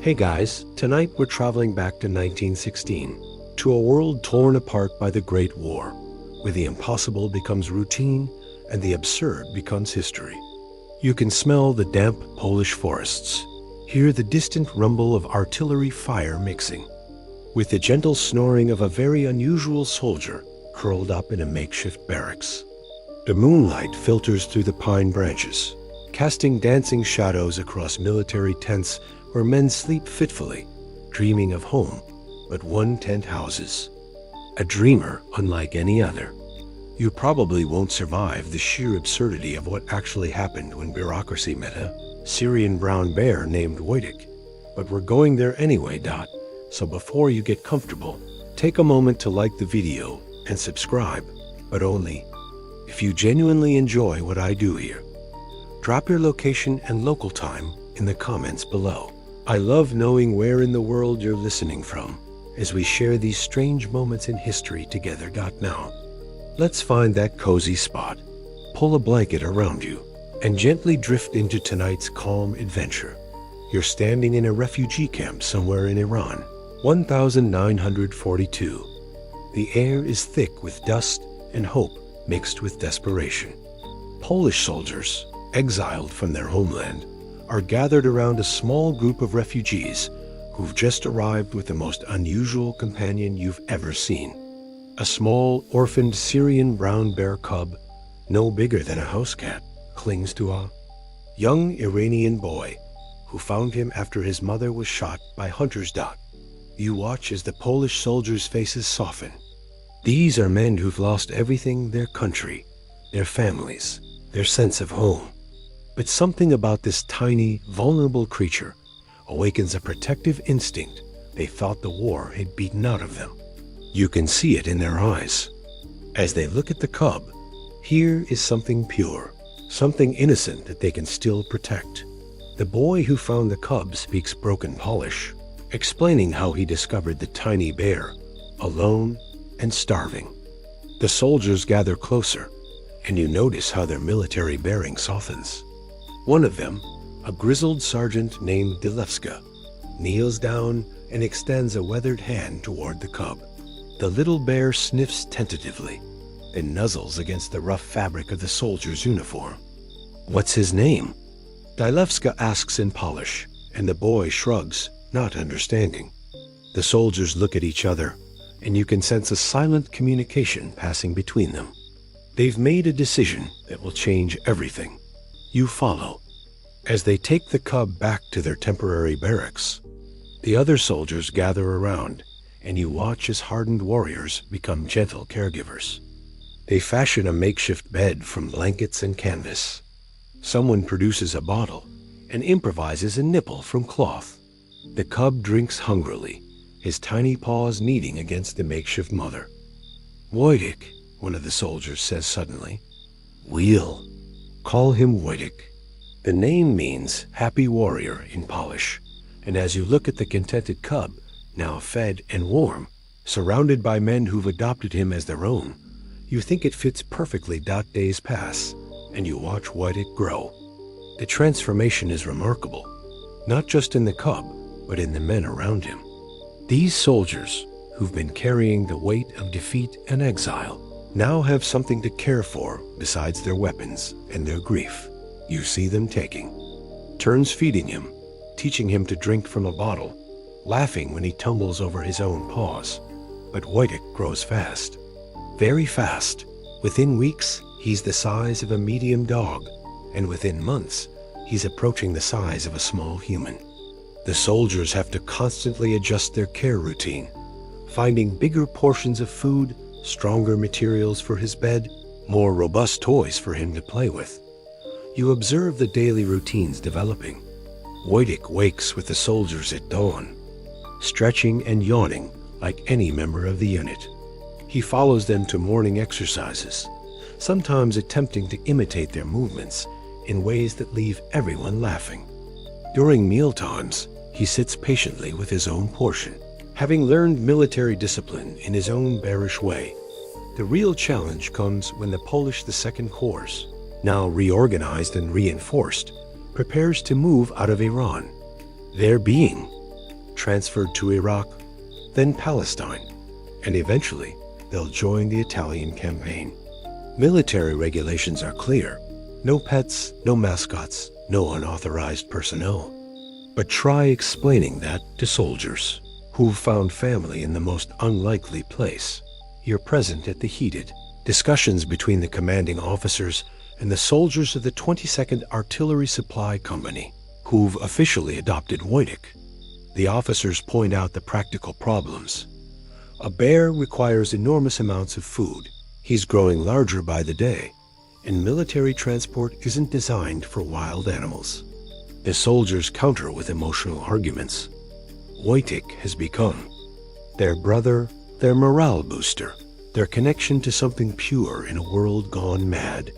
Hey guys, tonight we're traveling back to 1916, to a world torn apart by the Great War, where the impossible becomes routine and the absurd becomes history. You can smell the damp Polish forests, hear the distant rumble of artillery fire mixing, with the gentle snoring of a very unusual soldier curled up in a makeshift barracks. The moonlight filters through the pine branches, casting dancing shadows across military tents where men sleep fitfully, dreaming of home but one-tent houses. A dreamer unlike any other. You probably won't survive the sheer absurdity of what actually happened when bureaucracy met a Syrian brown bear named Wojtek. But we're going there anyway, So before you get comfortable, take a moment to like the video and subscribe, but only if you genuinely enjoy what I do here. Drop your location and local time in the comments below. I love knowing where in the world you're listening from as we share these strange moments in history together. Now, let's find that cozy spot, pull a blanket around you, and gently drift into tonight's calm adventure. You're standing in a refugee camp somewhere in Iran, 1942. The air is thick with dust and hope mixed with desperation. Polish soldiers, exiled from their homeland, are gathered around a small group of refugees who've just arrived with the most unusual companion you've ever seen. A small, orphaned Syrian brown bear cub, no bigger than a house cat, clings to a young Iranian boy who found him after his mother was shot by hunters. You watch as the Polish soldiers' faces soften. These are men who've lost everything: their country, their families, their sense of home. But something about this tiny, vulnerable creature awakens a protective instinct they thought the war had beaten out of them. You can see it in their eyes. As they look at the cub, here is something pure, something innocent that they can still protect. The boy who found the cub speaks broken Polish, explaining how he discovered the tiny bear, alone and starving. The soldiers gather closer, and you notice how their military bearing softens. One of them, a grizzled sergeant named Dilewska, kneels down and extends a weathered hand toward the cub. The little bear sniffs tentatively, then nuzzles against the rough fabric of the soldier's uniform. "What's his name?" Dilewska asks in Polish, and the boy shrugs, not understanding. The soldiers look at each other, and you can sense a silent communication passing between them. They've made a decision that will change everything. You follow as they take the cub back to their temporary barracks. The other soldiers gather around, and you watch as hardened warriors become gentle caregivers. They fashion a makeshift bed from blankets and canvas. Someone produces a bottle and improvises a nipple from cloth. The cub drinks hungrily, his tiny paws kneading against the makeshift mother. "Wojtek," one of the soldiers says suddenly. "We'll call him Wojtek." The name means happy warrior in Polish, and as you look at the contented cub, now fed and warm, surrounded by men who've adopted him as their own, you think it fits perfectly. Days pass, and you watch Wojtek grow. The transformation is remarkable, not just in the cub, but in the men around him. These soldiers, who've been carrying the weight of defeat and exile, now have something to care for besides their weapons and their grief. You see them taking turns feeding him, teaching him to drink from a bottle, laughing when he tumbles over his own paws. But Wojtek grows fast, very fast. Within weeks, he's the size of a medium dog, and within months, he's approaching the size of a small human. The soldiers have to constantly adjust their care routine, finding bigger portions of food, stronger materials for his bed, more robust toys for him to play with. You observe the daily routines developing. Wojtek wakes with the soldiers at dawn, stretching and yawning like any member of the unit. He follows them to morning exercises, sometimes attempting to imitate their movements in ways that leave everyone laughing. During mealtimes, he sits patiently with his own portion, having learned military discipline in his own bearish way. The real challenge comes when the Polish Second Corps, now reorganized and reinforced, prepares to move out of Iran. Their being transferred to Iraq, then Palestine, and eventually they'll join the Italian campaign. Military regulations are clear. No pets, no mascots, no unauthorized personnel. But try explaining that to soldiers who've found family in the most unlikely place. You're present at the heated discussions between the commanding officers and the soldiers of the 22nd Artillery Supply Company, who've officially adopted Wojtek. The officers point out the practical problems. A bear requires enormous amounts of food. He's growing larger by the day, and military transport isn't designed for wild animals. The soldiers counter with emotional arguments. Wojtek has become their brother, their morale booster, their connection to something pure in a world gone mad.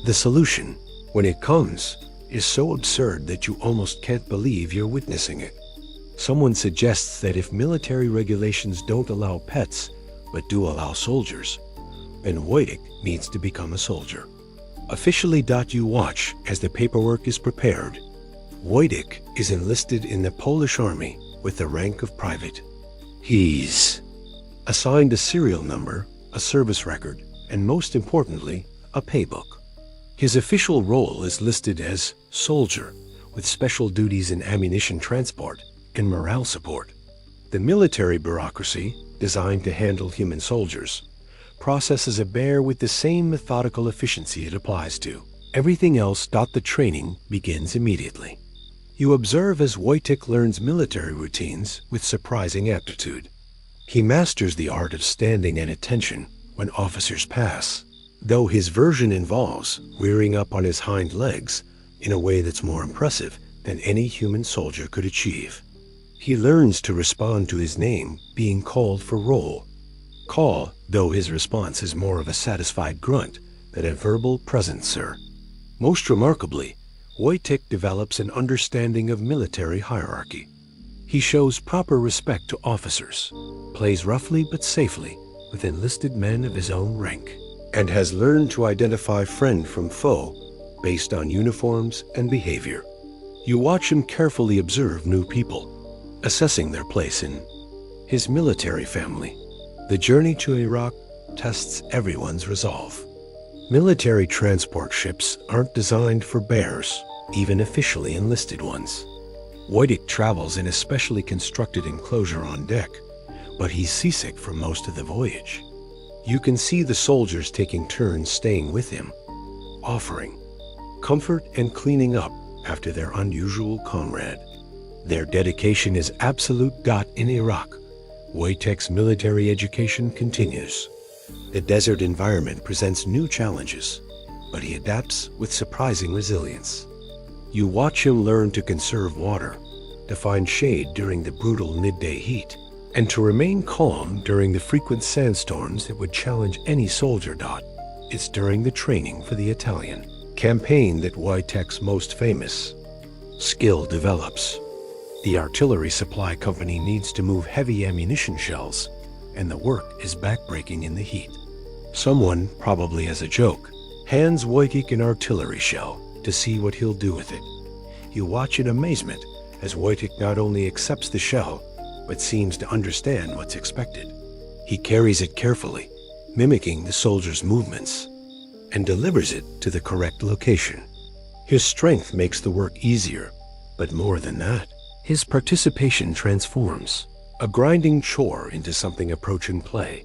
The solution, when it comes, is so absurd that you almost can't believe you're witnessing it. Someone suggests that if military regulations don't allow pets, but do allow soldiers, then Wojtek needs to become a soldier. Officially, you watch as the paperwork is prepared. Wojtek is enlisted in the Polish army with the rank of private. He's assigned a serial number, a service record, and most importantly, a paybook. His official role is listed as soldier, with special duties in ammunition transport and morale support. The military bureaucracy, designed to handle human soldiers, processes a bear with the same methodical efficiency it applies to. Everything else. The training begins immediately. You observe as Wojtek learns military routines with surprising aptitude. He masters the art of standing at attention when officers pass, though his version involves rearing up on his hind legs in a way that's more impressive than any human soldier could achieve. He learns to respond to his name being called for roll. Call, though his response is more of a satisfied grunt than a verbal "present, sir." Most remarkably, Wojtek develops an understanding of military hierarchy. He shows proper respect to officers, plays roughly but safely with enlisted men of his own rank, and has learned to identify friend from foe based on uniforms and behavior. You watch him carefully observe new people, assessing their place in his military family. The journey to Iraq tests everyone's resolve. Military transport ships aren't designed for bears, even officially enlisted ones. Wojtek travels in a specially constructed enclosure on deck, but he's seasick for most of the voyage. You can see the soldiers taking turns staying with him, offering comfort and cleaning up after their unusual comrade. Their dedication is absolute. In Iraq, Wojtek's military education continues. The desert environment presents new challenges, but he adapts with surprising resilience. You watch him learn to conserve water, to find shade during the brutal midday heat, and to remain calm during the frequent sandstorms that would challenge any soldier. It's during the training for the Italian campaign that Wojtek's most famous skill develops. The Artillery Supply Company needs to move heavy ammunition shells, and the work is backbreaking in the heat. Someone, probably as a joke, hands Wojtek an artillery shell to see what he'll do with it. You watch in amazement as Wojtek not only accepts the shell, but seems to understand what's expected. He carries it carefully, mimicking the soldier's movements, and delivers it to the correct location. His strength makes the work easier, but more than that, his participation transforms a grinding chore into something approaching play.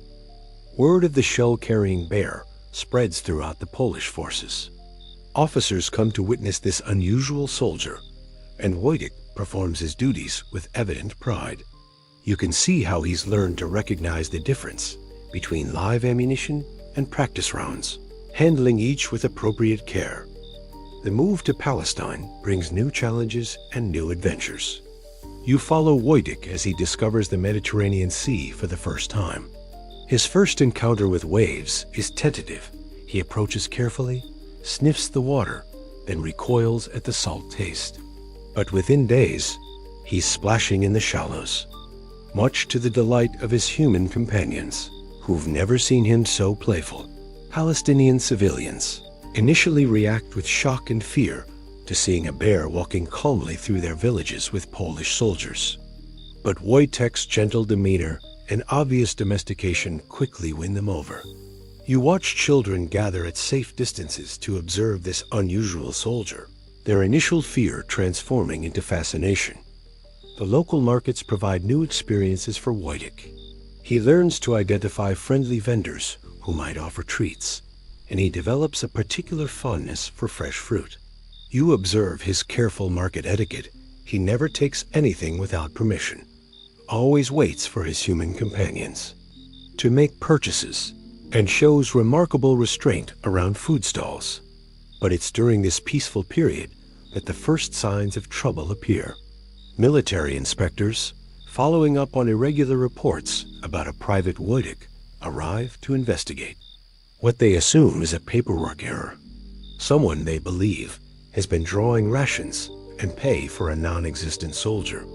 Word of the shell-carrying bear spreads throughout the Polish forces. Officers come to witness this unusual soldier, and Wojtek performs his duties with evident pride. You can see how he's learned to recognize the difference between live ammunition and practice rounds, handling each with appropriate care. The move to Palestine brings new challenges and new adventures. You follow Wojtek as he discovers the Mediterranean Sea for the first time. His first encounter with waves is tentative. He approaches carefully, sniffs the water, then recoils at the salt taste. But within days, he's splashing in the shallows, much to the delight of his human companions, who've never seen him so playful. Palestinian civilians initially react with shock and fear to seeing a bear walking calmly through their villages with Polish soldiers. But Wojtek's gentle demeanor and obvious domestication quickly win them over. You watch children gather at safe distances to observe this unusual soldier, their initial fear transforming into fascination. The local markets provide new experiences for Wojtek. He learns to identify friendly vendors who might offer treats, and he develops a particular fondness for fresh fruit. You observe his careful market etiquette. He never takes anything without permission, always waits for his human companions to make purchases, and shows remarkable restraint around food stalls. But it's during this peaceful period that the first signs of trouble appear. Military inspectors, following up on irregular reports about a private Wojtek, arrive to investigate. What they assume is a paperwork error. Someone, they believe, has been drawing rations and pay for a non-existent soldier.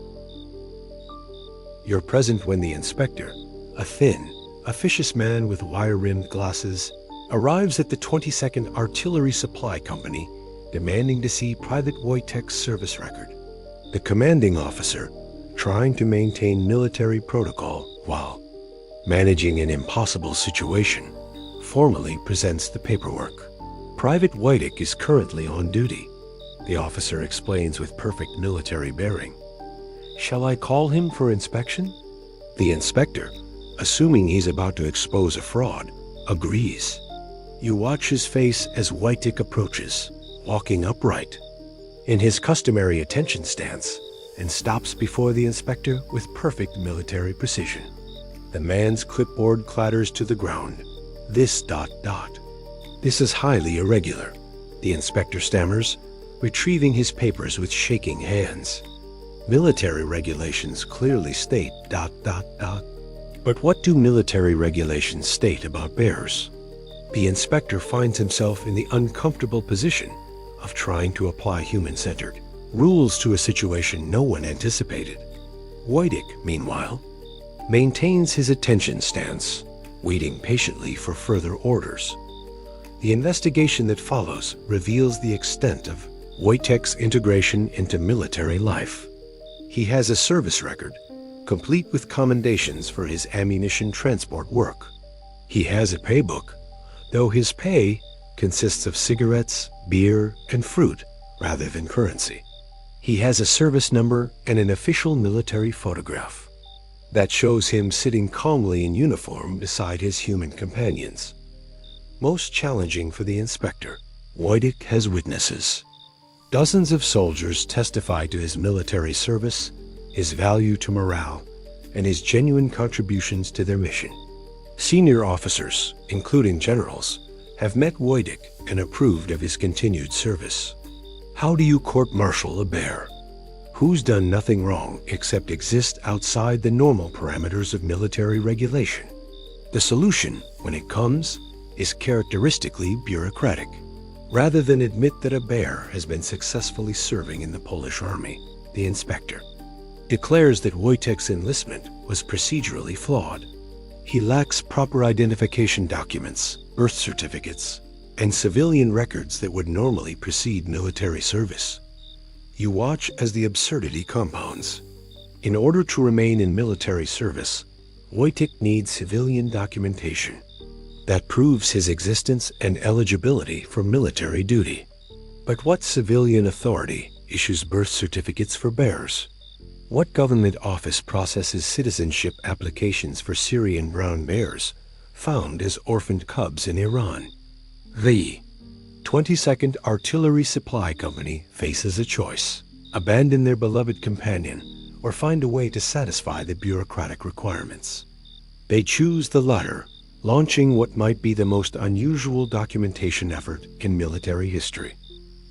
You're present when the inspector, a thin, officious man with wire-rimmed glasses, arrives at the 22nd Artillery Supply Company, demanding to see Private Wojtek's service record. The commanding officer, trying to maintain military protocol while managing an impossible situation, formally presents the paperwork. Private Wojtek is currently on duty, the officer explains with perfect military bearing. Shall I call him for inspection? The inspector, assuming he's about to expose a fraud, agrees. You watch his face as Wojtek approaches, walking upright, in his customary attention stance, and stops before the inspector with perfect military precision. The man's clipboard clatters to the ground. This ... This is highly irregular, the inspector stammers, retrieving his papers with shaking hands. Military regulations clearly state ... But what do military regulations state about bears? The inspector finds himself in the uncomfortable position of trying to apply human-centered rules to a situation no one anticipated. Wojtek, meanwhile, maintains his attention stance, waiting patiently for further orders. The investigation that follows reveals the extent of Wojtek's integration into military life. He has a service record, complete with commendations for his ammunition transport work. He has a paybook, though his pay consists of cigarettes, beer, and fruit rather than currency. He has a service number and an official military photograph that shows him sitting calmly in uniform beside his human companions. Most challenging for the inspector, Wojtek has witnesses. Dozens of soldiers testify to his military service, his value to morale, and his genuine contributions to their mission. Senior officers, including generals, have met Wojtek and approved of his continued service. How do you court-martial a bear who's done nothing wrong except exist outside the normal parameters of military regulation? The solution, when it comes, is characteristically bureaucratic. Rather than admit that a bear has been successfully serving in the Polish army, the inspector declares that Wojtek's enlistment was procedurally flawed. He lacks proper identification documents, birth certificates, and civilian records that would normally precede military service. You watch as the absurdity compounds. In order to remain in military service, Wojtek needs civilian documentation that proves his existence and eligibility for military duty. But what civilian authority issues birth certificates for bears? What government office processes citizenship applications for Syrian brown bears found as orphaned cubs in Iran? The 22nd Artillery Supply Company faces a choice: abandon their beloved companion or find a way to satisfy the bureaucratic requirements. They choose the latter, launching what might be the most unusual documentation effort in military history.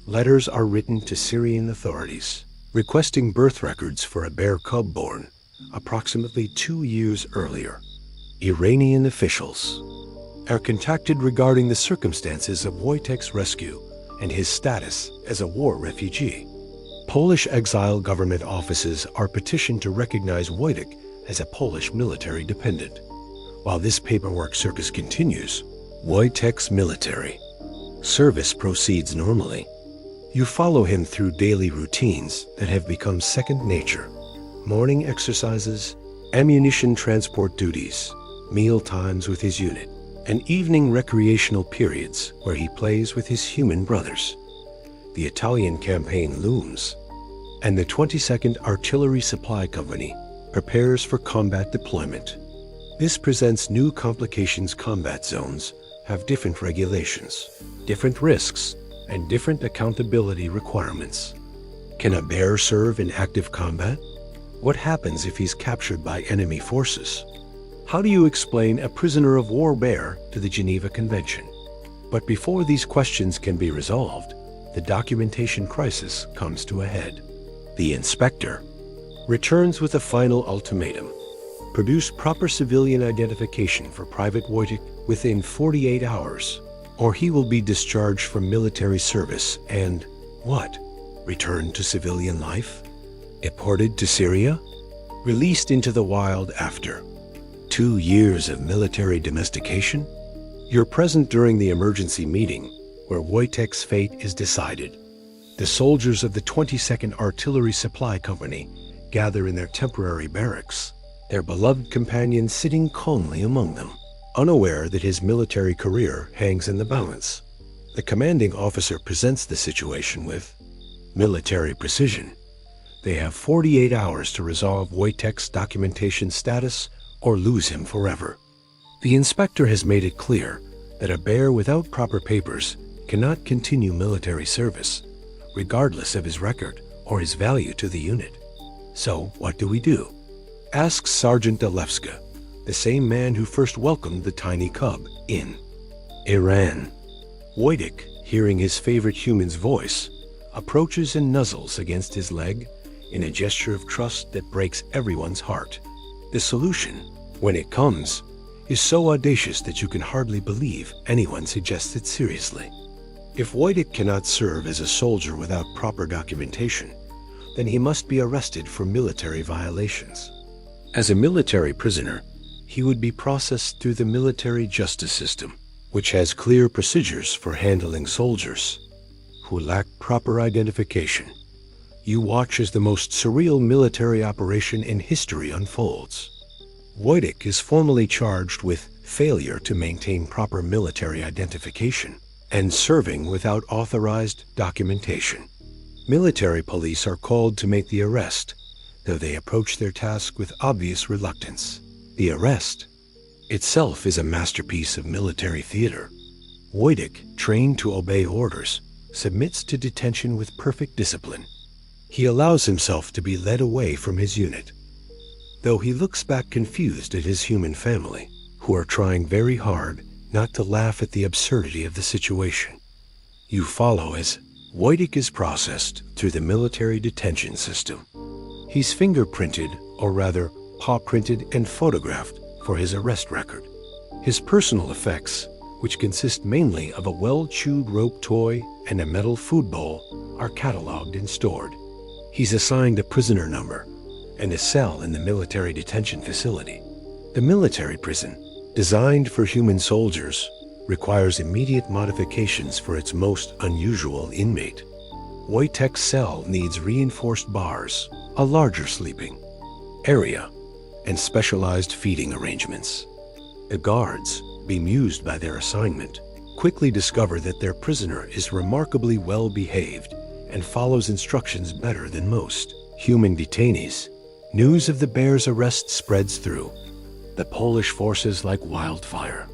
Letters are written to Syrian authorities, requesting birth records for a bear cub born approximately 2 years earlier. Iranian officials are contacted regarding the circumstances of Wojtek's rescue and his status as a war refugee. Polish exile government offices are petitioned to recognize Wojtek as a Polish military dependent. While this paperwork circus continues, Wojtek's military service proceeds normally. You follow him through daily routines that have become second nature, morning exercises, ammunition transport duties, meal times with his unit, and evening recreational periods where he plays with his human brothers. The Italian campaign looms, and the 22nd Artillery Supply Company prepares for combat deployment. This presents new complications. Combat zones have different regulations, different risks, and different accountability requirements. Can a bear serve in active combat? What happens if he's captured by enemy forces? How do you explain a prisoner of war bear to the Geneva Convention? But before these questions can be resolved, the documentation crisis comes to a head. The inspector returns with a final ultimatum. Produce proper civilian identification for Private Wojtek within 48 hours, or he will be discharged from military service and, what? Returned to civilian life? Deported to Syria? Released into the wild after 2 years of military domestication? You're present during the emergency meeting where Wojtek's fate is decided. The soldiers of the 22nd Artillery Supply Company gather in their temporary barracks, their beloved companion sitting calmly among them, unaware that his military career hangs in the balance. The commanding officer presents the situation with military precision. They have 48 hours to resolve Wojtek's documentation status or lose him forever. The inspector has made it clear that a bear without proper papers cannot continue military service, regardless of his record or his value to the unit. So what do we do? Asks Sergeant Dalewska, the same man who first welcomed the tiny cub in Iran. Wojtek, hearing his favorite human's voice, approaches and nuzzles against his leg in a gesture of trust that breaks everyone's heart. The solution, when it comes, is so audacious that you can hardly believe anyone suggests it seriously. If Wojtek cannot serve as a soldier without proper documentation, then he must be arrested for military violations. As a military prisoner, he would be processed through the military justice system, which has clear procedures for handling soldiers who lack proper identification. You watch as the most surreal military operation in history unfolds. Wojtek is formally charged with failure to maintain proper military identification and serving without authorized documentation. Military police are called to make the arrest, though they approach their task with obvious reluctance. The arrest itself is a masterpiece of military theater. Wojtek, trained to obey orders, submits to detention with perfect discipline. He allows himself to be led away from his unit, though he looks back confused at his human family, who are trying very hard not to laugh at the absurdity of the situation. You follow as Wojtek is processed through the military detention system. He's fingerprinted, or rather paw-printed and photographed for his arrest record. His personal effects, which consist mainly of a well-chewed rope toy and a metal food bowl, are cataloged and stored. He's assigned a prisoner number and a cell in the military detention facility. The military prison, designed for human soldiers, requires immediate modifications for its most unusual inmate. Wojtek's cell needs reinforced bars, a larger sleeping area, and specialized feeding arrangements. The guards, bemused by their assignment, quickly discover that their prisoner is remarkably well behaved and follows instructions better than most human detainees. News of the bear's arrest spreads through the Polish forces like wildfire.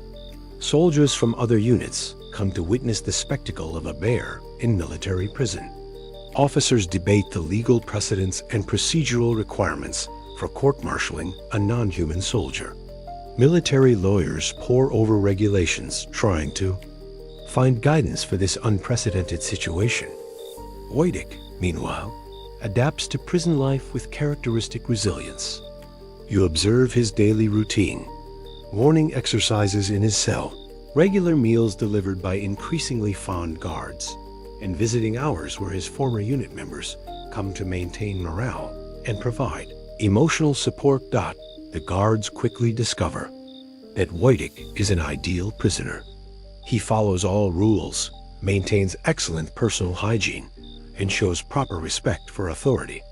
Soldiers from other units come to witness the spectacle of a bear in military prison. Officers debate the legal precedents and procedural requirements for court-martialing a non-human soldier. Military lawyers pore over regulations trying to find guidance for this unprecedented situation. Wojtek, meanwhile, adapts to prison life with characteristic resilience. You observe his daily routine, morning exercises in his cell, regular meals delivered by increasingly fond guards, and visiting hours where his former unit members come to maintain morale and provide emotional support. The guards quickly discover that Wojtek is an ideal prisoner. He follows all rules, maintains excellent personal hygiene, and shows proper respect for authority.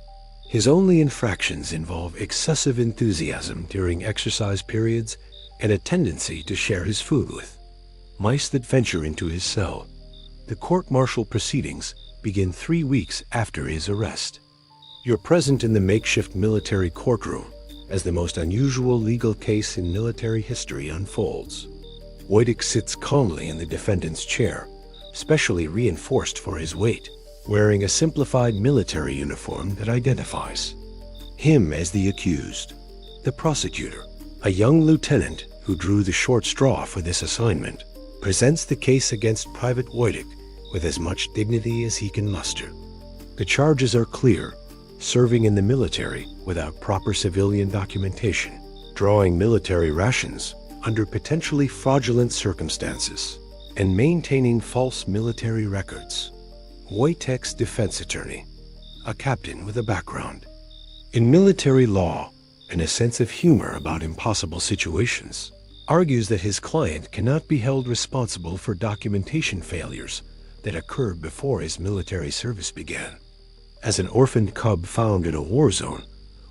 His only infractions involve excessive enthusiasm during exercise periods and a tendency to share his food with mice that venture into his cell. The court-martial proceedings begin 3 weeks after his arrest. You're present in the makeshift military courtroom as the most unusual legal case in military history unfolds. Wojtek sits calmly in the defendant's chair, specially reinforced for his weight, wearing a simplified military uniform that identifies him as the accused. The prosecutor, a young lieutenant who drew the short straw for this assignment, presents the case against Private Wojtek with as much dignity as he can muster. The charges are clear: serving in the military without proper civilian documentation, drawing military rations under potentially fraudulent circumstances, and maintaining false military records. Wojtek's defense attorney, a captain with a background in military law and a sense of humor about impossible situations, argues that his client cannot be held responsible for documentation failures that occurred before his military service began. As an orphaned cub found in a war zone,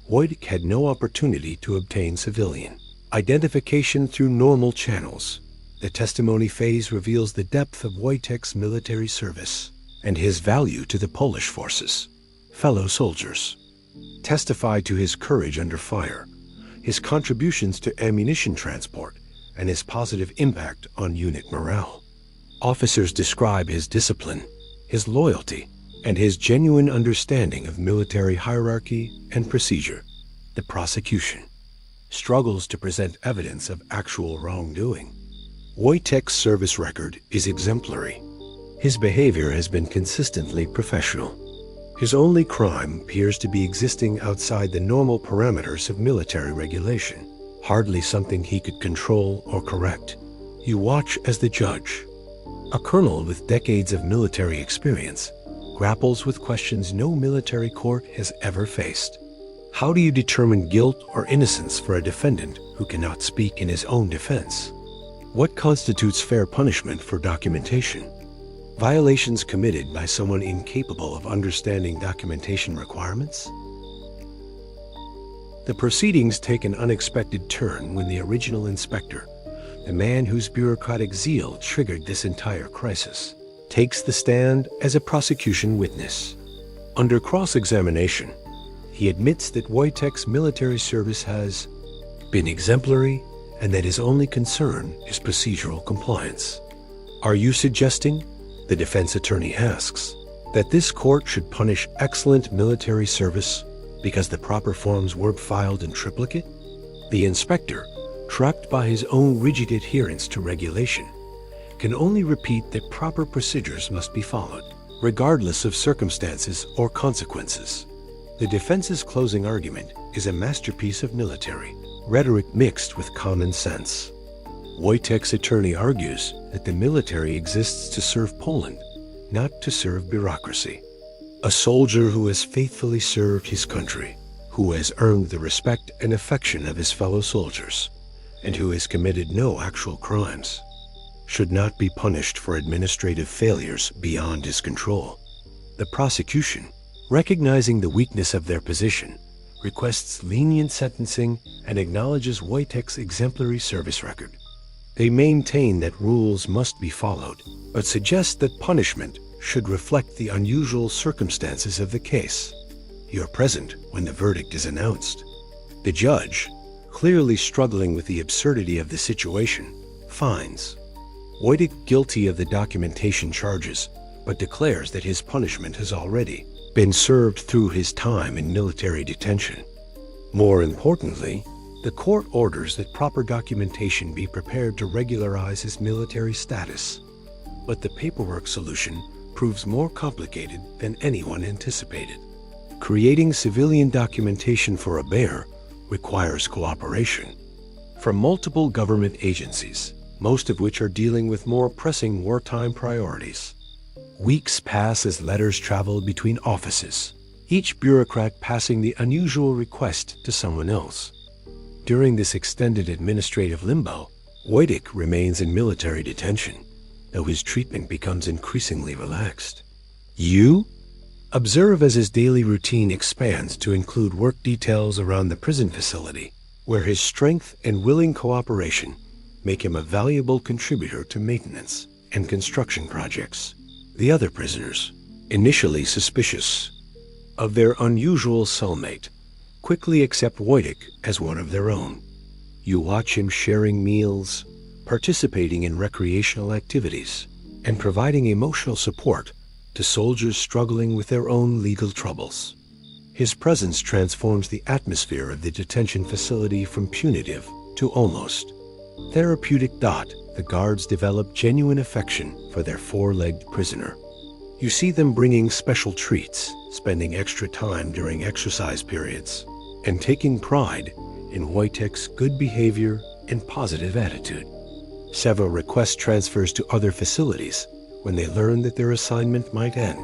Wojtek had no opportunity to obtain civilian identification through normal channels. The testimony phase reveals the depth of Wojtek's military service and his value to the Polish forces. Fellow soldiers testified to his courage under fire, his contributions to ammunition transport, and his positive impact on unit morale. Officers describe his discipline, his loyalty, and his genuine understanding of military hierarchy and procedure. The prosecution struggles to present evidence of actual wrongdoing. Wojtek's service record is exemplary. His behavior has been consistently professional. His only crime appears to be existing outside the normal parameters of military regulation, hardly something he could control or correct. You watch as the judge, a colonel with decades of military experience, grapples with questions no military court has ever faced. How do you determine guilt or innocence for a defendant who cannot speak in his own defense? What constitutes fair punishment for documentation? Violations committed by someone incapable of understanding documentation requirements? The proceedings take an unexpected turn when the original inspector, the man whose bureaucratic zeal triggered this entire crisis, takes the stand as a prosecution witness. Under cross-examination, he admits that Wojtek's military service has been exemplary and that his only concern is procedural compliance. Are you suggesting, the defense attorney asks, that this court should punish excellent military service because the proper forms weren't filed in triplicate? The inspector, trapped by his own rigid adherence to regulation, can only repeat that proper procedures must be followed, regardless of circumstances or consequences. The defense's closing argument is a masterpiece of military rhetoric mixed with common sense. Wojtek's attorney argues that the military exists to serve Poland, not to serve bureaucracy. A soldier who has faithfully served his country, who has earned the respect and affection of his fellow soldiers, and who has committed no actual crimes, should not be punished for administrative failures beyond his control. The prosecution, recognizing the weakness of their position, requests lenient sentencing and acknowledges Wojtek's exemplary service record. They maintain that rules must be followed, but suggest that punishment should reflect the unusual circumstances of the case. You're present when the verdict is announced. The judge, clearly struggling with the absurdity of the situation, finds Wojtek guilty of the documentation charges, but declares that his punishment has already been served through his time in military detention. More importantly, the court orders that proper documentation be prepared to regularize his military status. But the paperwork solution proves more complicated than anyone anticipated. Creating civilian documentation for a bear requires cooperation from multiple government agencies, most of which are dealing with more pressing wartime priorities. Weeks pass as letters travel between offices, each bureaucrat passing the unusual request to someone else. During this extended administrative limbo, Wojtek remains in military detention, though his treatment becomes increasingly relaxed. You? Observe as his daily routine expands to include work details around the prison facility, where his strength and willing cooperation make him a valuable contributor to maintenance and construction projects. The other prisoners, initially suspicious of their unusual cellmate, quickly accept Wojtek as one of their own. You watch him sharing meals, participating in recreational activities, and providing emotional support to soldiers struggling with their own legal troubles. His presence transforms the atmosphere of the detention facility from punitive to almost therapeutic. The guards develop genuine affection for their four-legged prisoner. You see them bringing special treats, spending extra time during exercise periods, and taking pride in Wojtek's good behavior and positive attitude. Several request transfers to other facilities when they learn that their assignment might end.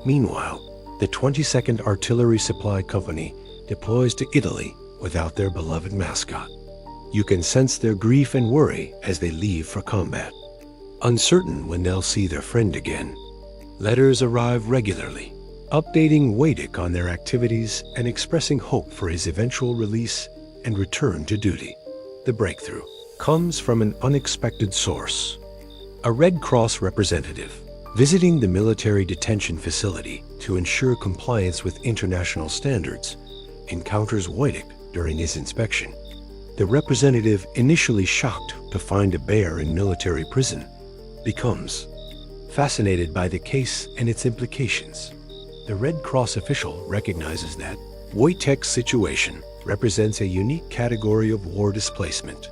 Meanwhile, the 22nd Artillery Supply Company deploys to Italy without their beloved mascot. You can sense their grief and worry as they leave for combat. Uncertain when they'll see their friend again, letters arrive regularly, updating Wojtek on their activities and expressing hope for his eventual release and return to duty. The breakthrough comes from an unexpected source. A Red Cross representative visiting the military detention facility to ensure compliance with international standards encounters Wojtek during his inspection. The representative, initially shocked to find a bear in military prison, becomes fascinated by the case and its implications. The Red Cross official recognizes that Wojtek's situation represents a unique category of war displacement.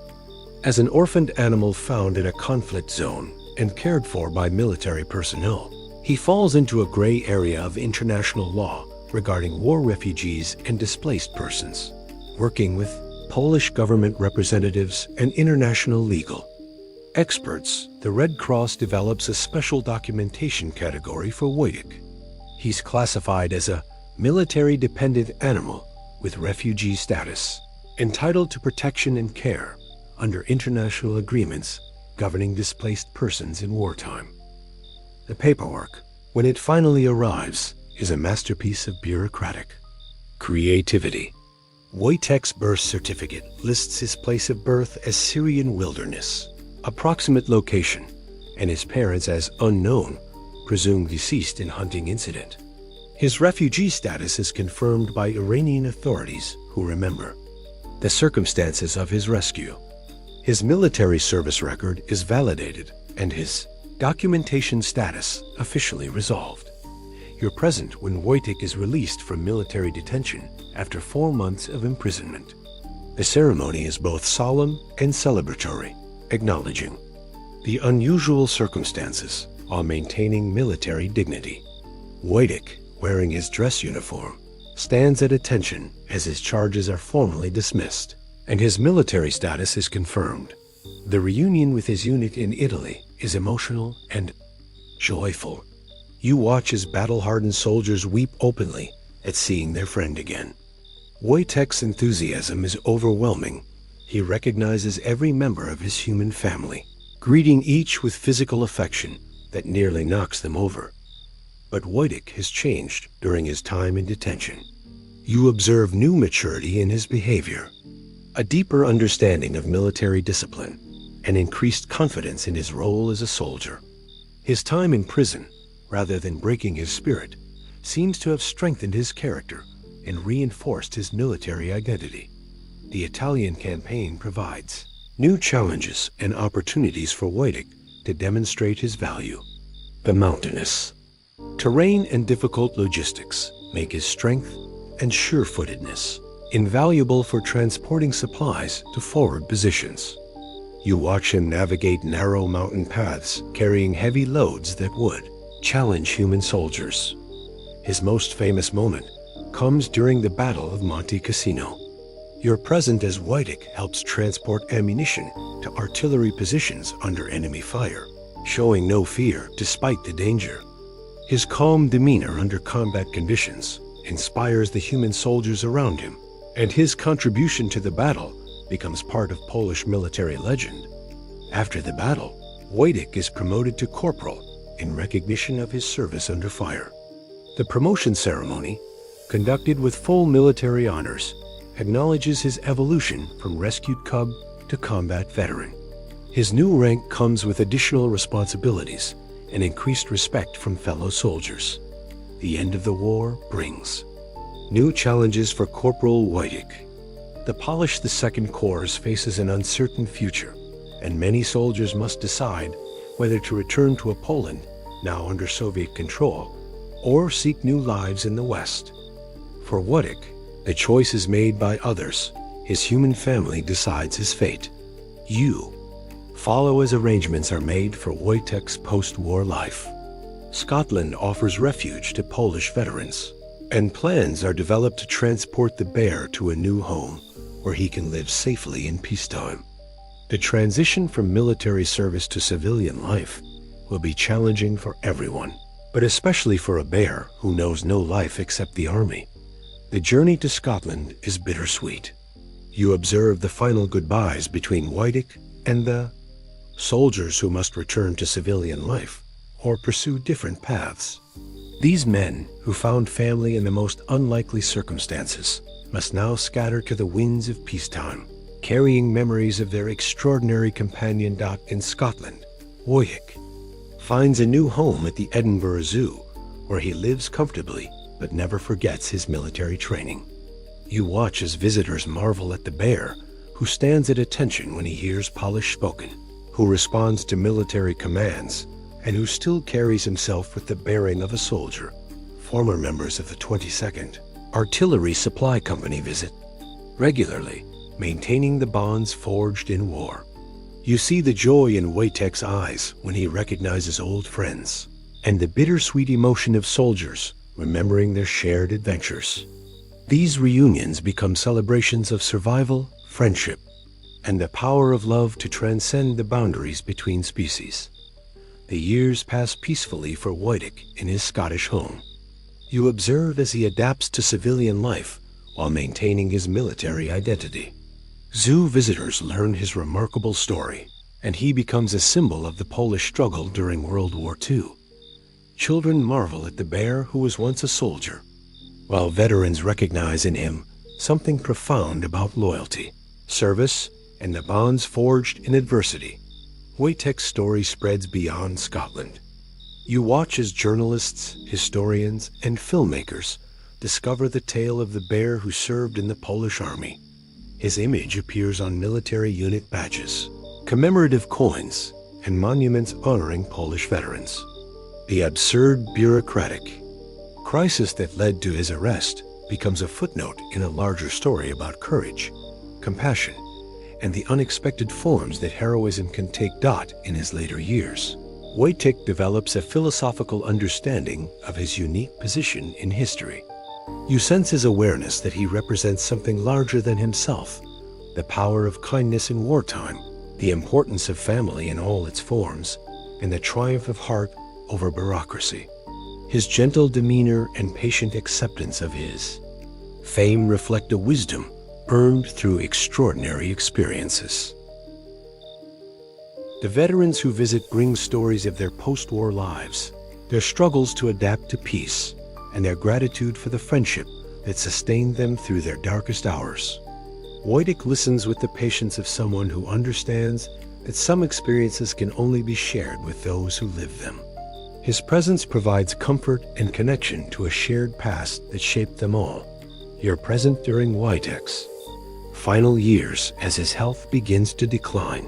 As an orphaned animal found in a conflict zone and cared for by military personnel, he falls into a gray area of international law regarding war refugees and displaced persons. Working with Polish government representatives and international legal experts, the Red Cross develops a special documentation category for Wojtek. He's classified as a military-dependent animal with refugee status, entitled to protection and care under international agreements governing displaced persons in wartime. The paperwork, when it finally arrives, is a masterpiece of bureaucratic creativity. Wojtek's birth certificate lists his place of birth as Syrian wilderness, approximate location, and his parents as unknown, presumed deceased in hunting incident. His refugee status is confirmed by Iranian authorities who remember the circumstances of his rescue. His military service record is validated and his documentation status officially resolved. You're present when Wojtek is released from military detention after 4 months of imprisonment. The ceremony is both solemn and celebratory, acknowledging the unusual circumstances while maintaining military dignity. Wojtek, wearing his dress uniform, stands at attention as his charges are formally dismissed and his military status is confirmed. The reunion with his unit in Italy is emotional and joyful. You watch as battle-hardened soldiers weep openly at seeing their friend again. Wojtek's enthusiasm is overwhelming. He recognizes every member of his human family, greeting each with physical affection that nearly knocks them over. But Wojtek has changed during his time in detention. You observe new maturity in his behavior, a deeper understanding of military discipline, and increased confidence in his role as a soldier. His time in prison, rather than breaking his spirit, seems to have strengthened his character and reinforced his military identity. The Italian campaign provides new challenges and opportunities for Wojtek to demonstrate his value. The mountainous terrain and difficult logistics make his strength and sure-footedness invaluable for transporting supplies to forward positions. You watch him navigate narrow mountain paths carrying heavy loads that would challenge human soldiers. His most famous moment comes during the Battle of Monte Cassino. You're present as Wojtek helps transport ammunition to artillery positions under enemy fire, showing no fear despite the danger. His calm demeanor under combat conditions inspires the human soldiers around him, and his contribution to the battle becomes part of Polish military legend. After the battle, Wojtek is promoted to corporal in recognition of his service under fire. The promotion ceremony, conducted with full military honors, acknowledges his evolution from rescued cub to combat veteran. His new rank comes with additional responsibilities and increased respect from fellow soldiers. The end of the war brings new challenges for Corporal Wojtek. The Polish II Corps faces an uncertain future, and many soldiers must decide whether to return to a Poland now under Soviet control or seek new lives in the West. For Wojtek, the choice is made by others. His human family decides his fate. You follow as arrangements are made for Wojtek's post-war life. Scotland offers refuge to Polish veterans, and plans are developed to transport the bear to a new home where he can live safely in peacetime. The transition from military service to civilian life will be challenging for everyone, but especially for a bear who knows no life except the army. The journey to Scotland is bittersweet. You observe the final goodbyes between Wojtek and the soldiers who must return to civilian life or pursue different paths. These men, who found family in the most unlikely circumstances, must now scatter to the winds of peacetime, carrying memories of their extraordinary companion. In Scotland, Wojtek finds a new home at the Edinburgh Zoo, where he lives comfortably but never forgets his military training. You watch as visitors marvel at the bear, who stands at attention when he hears Polish spoken, who responds to military commands, and who still carries himself with the bearing of a soldier. Former members of the 22nd Artillery Supply Company visit regularly, maintaining the bonds forged in war. You see the joy in Wojtek's eyes when he recognizes old friends, and the bittersweet emotion of soldiers remembering their shared adventures. These reunions become celebrations of survival, friendship, and the power of love to transcend the boundaries between species. The years pass peacefully for Wojtek in his Scottish home. You observe as he adapts to civilian life while maintaining his military identity. Zoo visitors learn his remarkable story, and he becomes a symbol of the Polish struggle during World War II. Children marvel at the bear who was once a soldier, while veterans recognize in him something profound about loyalty, service, and the bonds forged in adversity. Wojtek's story spreads beyond Scotland. You watch as journalists, historians, and filmmakers discover the tale of the bear who served in the Polish army. His image appears on military unit badges, commemorative coins, and monuments honoring Polish veterans. The absurd bureaucratic crisis that led to his arrest becomes a footnote in a larger story about courage, compassion, and the unexpected forms that heroism can take. In his later years, Wojtek develops a philosophical understanding of his unique position in history. You sense his awareness that he represents something larger than himself, the power of kindness in wartime, the importance of family in all its forms, and the triumph of heart over bureaucracy. His gentle demeanor and patient acceptance of his fame reflect a wisdom earned through extraordinary experiences. The veterans who visit bring stories of their post-war lives, their struggles to adapt to peace, and their gratitude for the friendship that sustained them through their darkest hours. Wojtek listens with the patience of someone who understands that some experiences can only be shared with those who live them. His presence provides comfort and connection to a shared past that shaped them all. You're present during Wojtek's final years as his health begins to decline.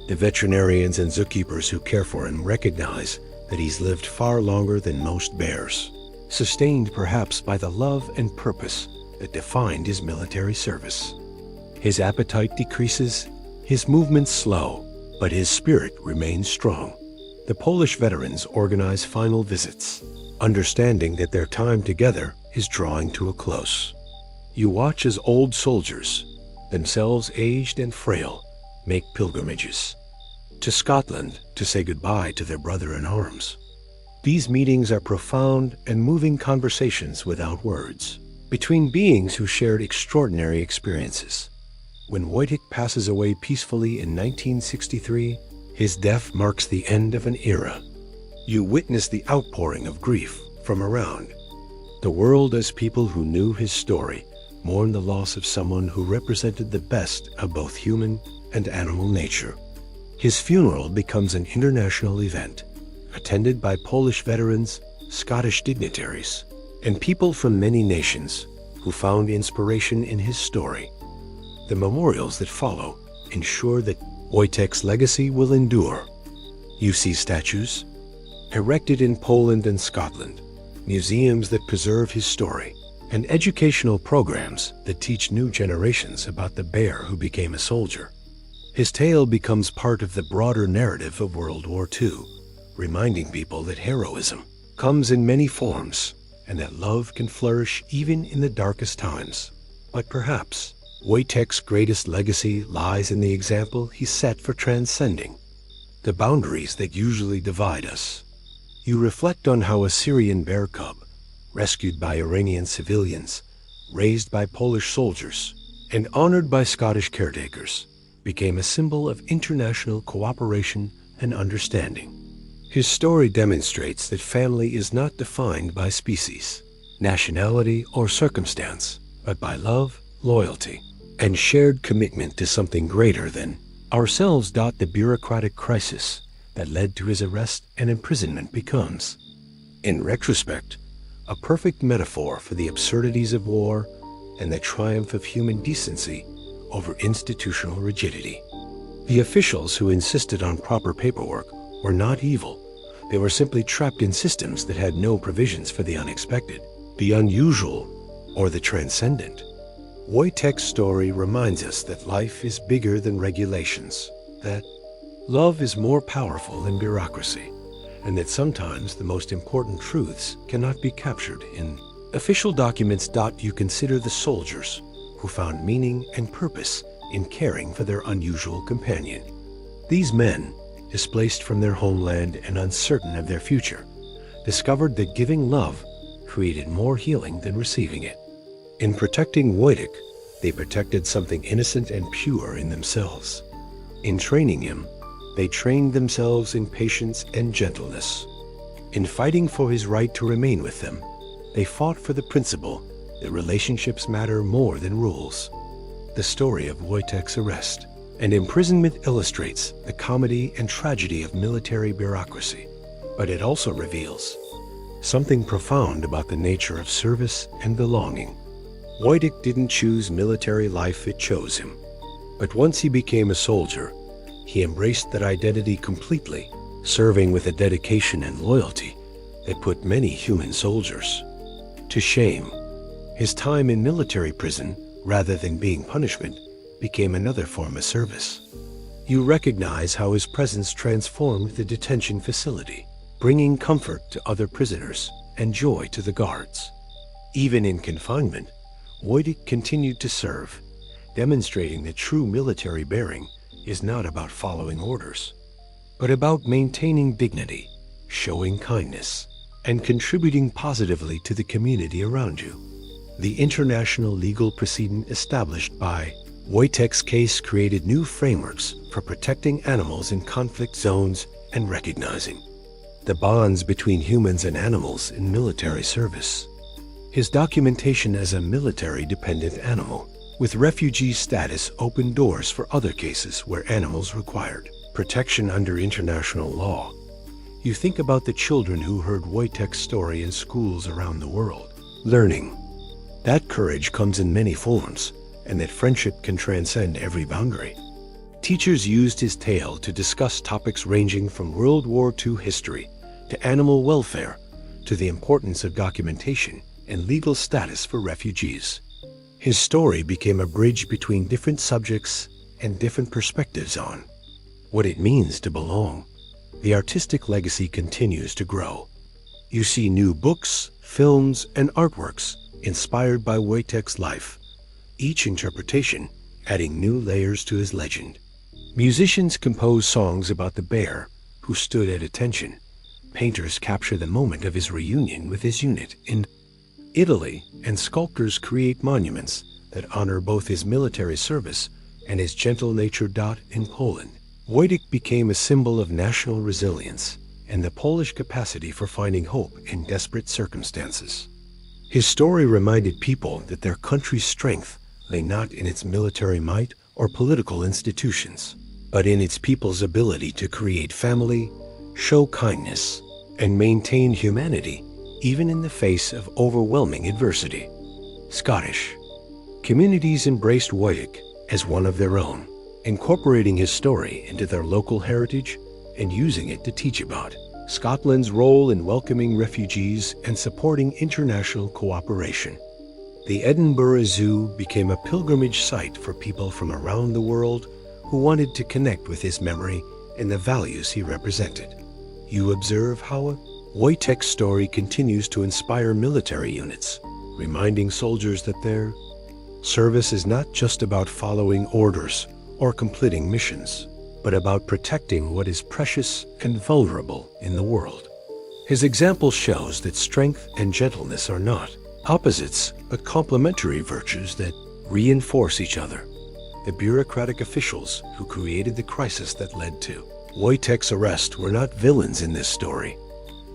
The veterinarians and zookeepers who care for him recognize that he's lived far longer than most bears, sustained perhaps by the love and purpose that defined his military service. His appetite decreases, his movements slow, but his spirit remains strong. The Polish veterans organize final visits, understanding that their time together is drawing to a close. You watch as old soldiers, themselves aged and frail, make pilgrimages to Scotland to say goodbye to their brother in arms. These meetings are profound and moving conversations without words, between beings who shared extraordinary experiences. When Wojtek passes away peacefully in 1963, his death marks the end of an era. You witness the outpouring of grief from around, The world, as people who knew his story, mourned the loss of someone who represented the best of both human and animal nature. His funeral becomes an international event, attended by Polish veterans, Scottish dignitaries, and people from many nations who found inspiration in his story. The memorials that follow ensure that Wojtek's legacy will endure. You see statues erected in Poland and Scotland, museums that preserve his story, and educational programs that teach new generations about the bear who became a soldier. His tale becomes part of the broader narrative of World War II, reminding people that heroism comes in many forms and that love can flourish even in the darkest times. But perhaps Wojtek's greatest legacy lies in the example he set for transcending the boundaries that usually divide us. You reflect on how a Syrian bear cub, rescued by Iranian civilians, raised by Polish soldiers, and honored by Scottish caretakers, became a symbol of international cooperation and understanding. His story demonstrates that family is not defined by species, nationality, or circumstance, but by love, loyalty, and shared commitment to something greater than ourselves. The bureaucratic crisis that led to his arrest and imprisonment becomes, in retrospect, a perfect metaphor for the absurdities of war and the triumph of human decency over institutional rigidity. The officials who insisted on proper paperwork were not evil. They were simply trapped in systems that had no provisions for the unexpected, the unusual, or the transcendent. Wojtek's story reminds us that life is bigger than regulations, that love is more powerful than bureaucracy, and that sometimes the most important truths cannot be captured in official documents. You consider the soldiers who found meaning and purpose in caring for their unusual companion. These men, displaced from their homeland and uncertain of their future, discovered that giving love created more healing than receiving it. In protecting Wojtek, they protected something innocent and pure in themselves. In training him, they trained themselves in patience and gentleness. In fighting for his right to remain with them, they fought for the principle that relationships matter more than rules. The story of Wojtek's arrest and imprisonment illustrates the comedy and tragedy of military bureaucracy, but it also reveals something profound about the nature of service and belonging. Wojtek didn't choose military life, it chose him. But once he became a soldier, he embraced that identity completely, serving with a dedication and loyalty that put many human soldiers to shame. His time in military prison, rather than being punishment, became another form of service. You recognize how his presence transformed the detention facility, bringing comfort to other prisoners and joy to the guards. Even in confinement, Wojtek continued to serve, demonstrating that true military bearing is not about following orders, but about maintaining dignity, showing kindness, and contributing positively to the community around you. The international legal precedent established by Wojtek's case created new frameworks for protecting animals in conflict zones and recognizing the bonds between humans and animals in military service. His documentation as a military-dependent animal with refugee status opened doors for other cases where animals required protection under international law. You think about the children who heard Wojtek's story in schools around the world, learning that courage comes in many forms and that friendship can transcend every boundary. Teachers used his tale to discuss topics ranging from World War II history to animal welfare to the importance of documentation and legal status for refugees. His story became a bridge between different subjects and different perspectives on what it means to belong. The artistic legacy continues to grow. You see new books, films, and artworks inspired by Wojtek's life, each interpretation adding new layers to his legend. Musicians compose songs about the bear who stood at attention. Painters capture the moment of his reunion with his unit in Italy, and sculptors create monuments that honor both his military service and his gentle nature. In Poland, Wojtek became a symbol of national resilience and the Polish capacity for finding hope in desperate circumstances. His story reminded people that their country's strength lay not in its military might or political institutions, but in its people's ability to create family, show kindness, and maintain humanity even in the face of overwhelming adversity. Scottish communities embraced Wojciech as one of their own, incorporating his story into their local heritage and using it to teach about Scotland's role in welcoming refugees and supporting international cooperation. The Edinburgh Zoo became a pilgrimage site for people from around the world who wanted to connect with his memory and the values he represented. You observe how Wojciech's story continues to inspire military units, reminding soldiers that their service is not just about following orders or completing missions, but about protecting what is precious and vulnerable in the world. His example shows that strength and gentleness are not opposites, but complementary virtues that reinforce each other. The bureaucratic officials who created the crisis that led to Wojciech's arrest were not villains in this story.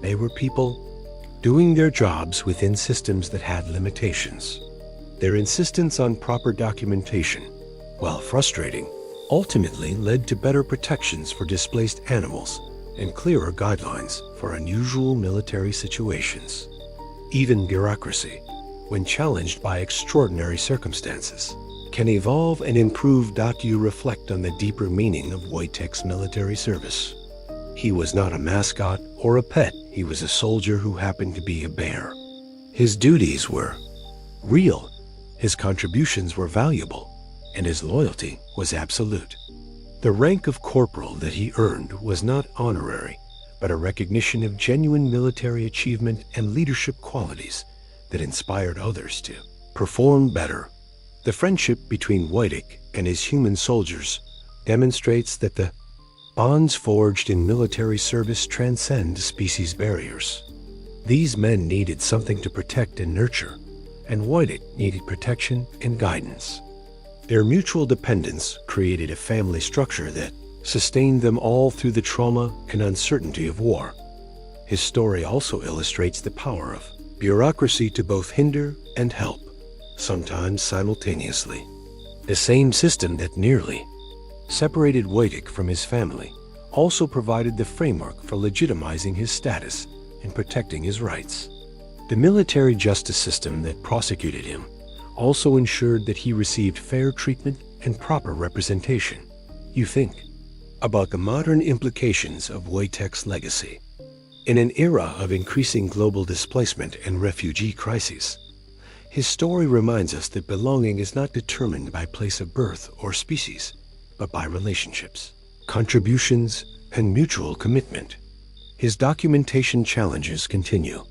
They were people doing their jobs within systems that had limitations. Their insistence on proper documentation, while frustrating, ultimately led to better protections for displaced animals and clearer guidelines for unusual military situations. Even bureaucracy, when challenged by extraordinary circumstances, can evolve and improve. You reflect on the deeper meaning of Wojciech's military service. He was not a mascot or a pet. He was a soldier who happened to be a bear. His duties were real, his contributions were valuable, and his loyalty was absolute. The rank of corporal that he earned was not honorary, but a recognition of genuine military achievement and leadership qualities that inspired others to perform better. The friendship between Wojciech and his human soldiers demonstrates that the bonds forged in military service transcend species barriers. These men needed something to protect and nurture, and Wojciech needed protection and guidance. Their mutual dependence created a family structure that sustained them all through the trauma and uncertainty of war. His story also illustrates the power of bureaucracy to both hinder and help, sometimes simultaneously. The same system that nearly separated Wojciech from his family also provided the framework for legitimizing his status and protecting his rights. The military justice system that prosecuted him also ensured that he received fair treatment and proper representation. You think about the modern implications of Wojciech's legacy. In an era of increasing global displacement and refugee crises, his story reminds us that belonging is not determined by place of birth or species, but by relationships, contributions, and mutual commitment. His documentation challenges continue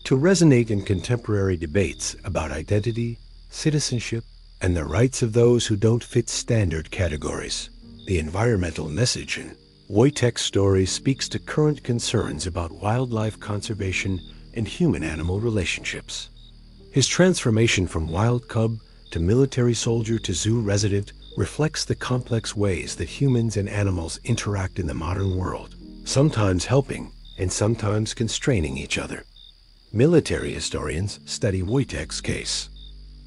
to resonate in contemporary debates about identity, citizenship, and the rights of those who don't fit standard categories. The environmental message in Wojciech's story speaks to current concerns about wildlife conservation and human-animal relationships. His transformation from wild cub to military soldier to zoo resident reflects the complex ways that humans and animals interact in the modern world, sometimes helping and sometimes constraining each other. Military historians study Wojciech's case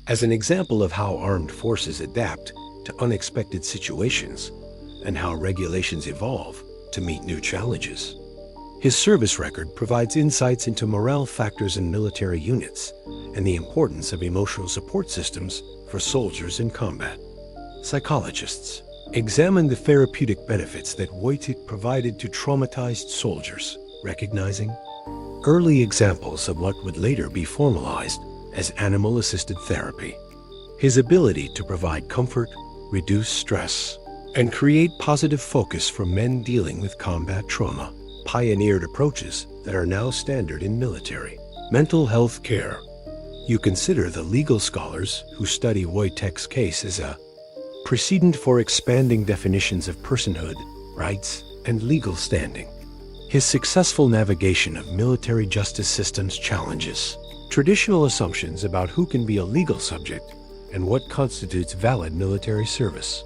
as an example of how armed forces adapt to unexpected situations and how regulations evolve to meet new challenges. His service record provides insights into morale factors in military units and the importance of emotional support systems for soldiers in combat. Psychologists examine the therapeutic benefits that Wojciech provided to traumatized soldiers, recognizing early examples of what would later be formalized as animal-assisted therapy. His ability to provide comfort, reduce stress, and create positive focus for men dealing with combat trauma pioneered approaches that are now standard in military mental health care. You consider the legal scholars who study Wojciech's case as a precedent for expanding definitions of personhood, rights, and legal standing. His successful navigation of military justice systems challenges traditional assumptions about who can be a legal subject and what constitutes valid military service.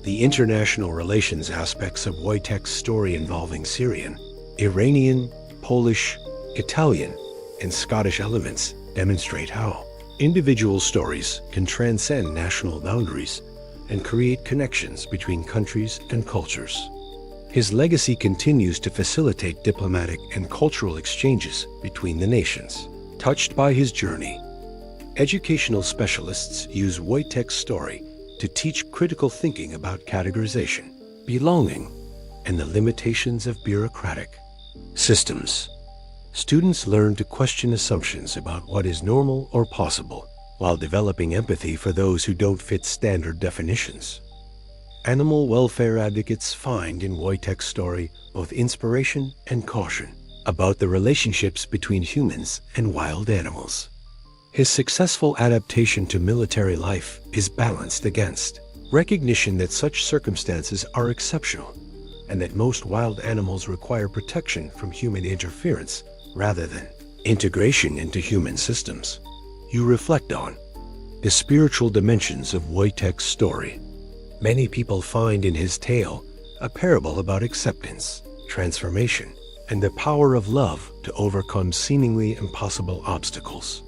The international relations aspects of Wojciech's story involving Syrian, Iranian, Polish, Italian, and Scottish elements demonstrate how individual stories can transcend national boundaries and create connections between countries and cultures. His legacy continues to facilitate diplomatic and cultural exchanges between the nations. Touched by his journey, educational specialists use Wojtek's story to teach critical thinking about categorization, belonging, and the limitations of bureaucratic systems. Students learn to question assumptions about what is normal or possible, while developing empathy for those who don't fit standard definitions. Animal welfare advocates find in Wojtek's story both inspiration and caution about the relationships between humans and wild animals. His successful adaptation to military life is balanced against recognition that such circumstances are exceptional and that most wild animals require protection from human interference rather than integration into human systems. You reflect on the spiritual dimensions of Wojtek's story. Many people find in his tale a parable about acceptance, transformation, and the power of love to overcome seemingly impossible obstacles.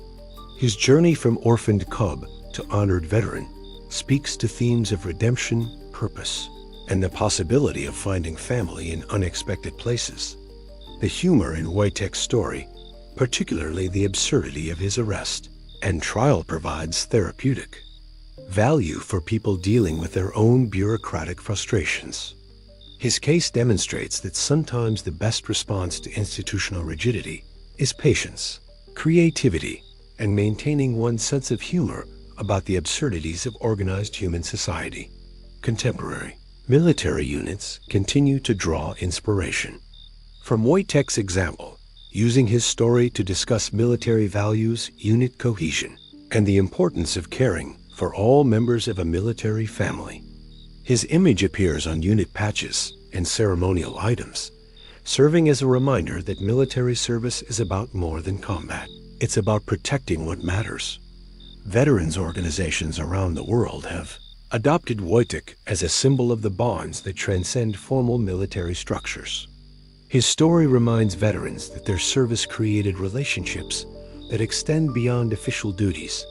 His journey from orphaned cub to honored veteran speaks to themes of redemption, purpose, and the possibility of finding family in unexpected places. The humor in Wojtek's story, particularly the absurdity of his arrest and trial, provides therapeutic value for people dealing with their own bureaucratic frustrations. His case demonstrates that sometimes the best response to institutional rigidity is patience, creativity, and maintaining one's sense of humor about the absurdities of organized human society. Contemporary military units continue to draw inspiration from Wojtek's example, using his story to discuss military values, unit cohesion, and the importance of caring for all members of a military family. His image appears on unit patches and ceremonial items, serving as a reminder that military service is about more than combat. It's about protecting what matters. Veterans organizations around the world have adopted Wojtek as a symbol of the bonds that transcend formal military structures. His story reminds veterans that their service created relationships that extend beyond official duties,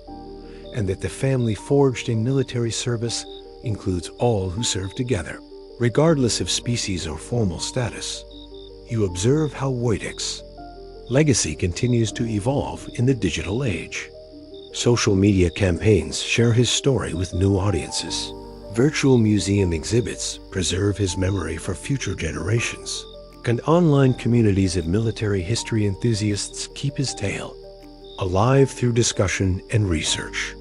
and that the family forged in military service includes all who serve together, regardless of species or formal status. You observe how Wojtek's legacy continues to evolve in the digital age. Social media campaigns share his story with new audiences. Virtual museum exhibits preserve his memory for future generations, and online communities of military history enthusiasts keep his tale alive through discussion and research.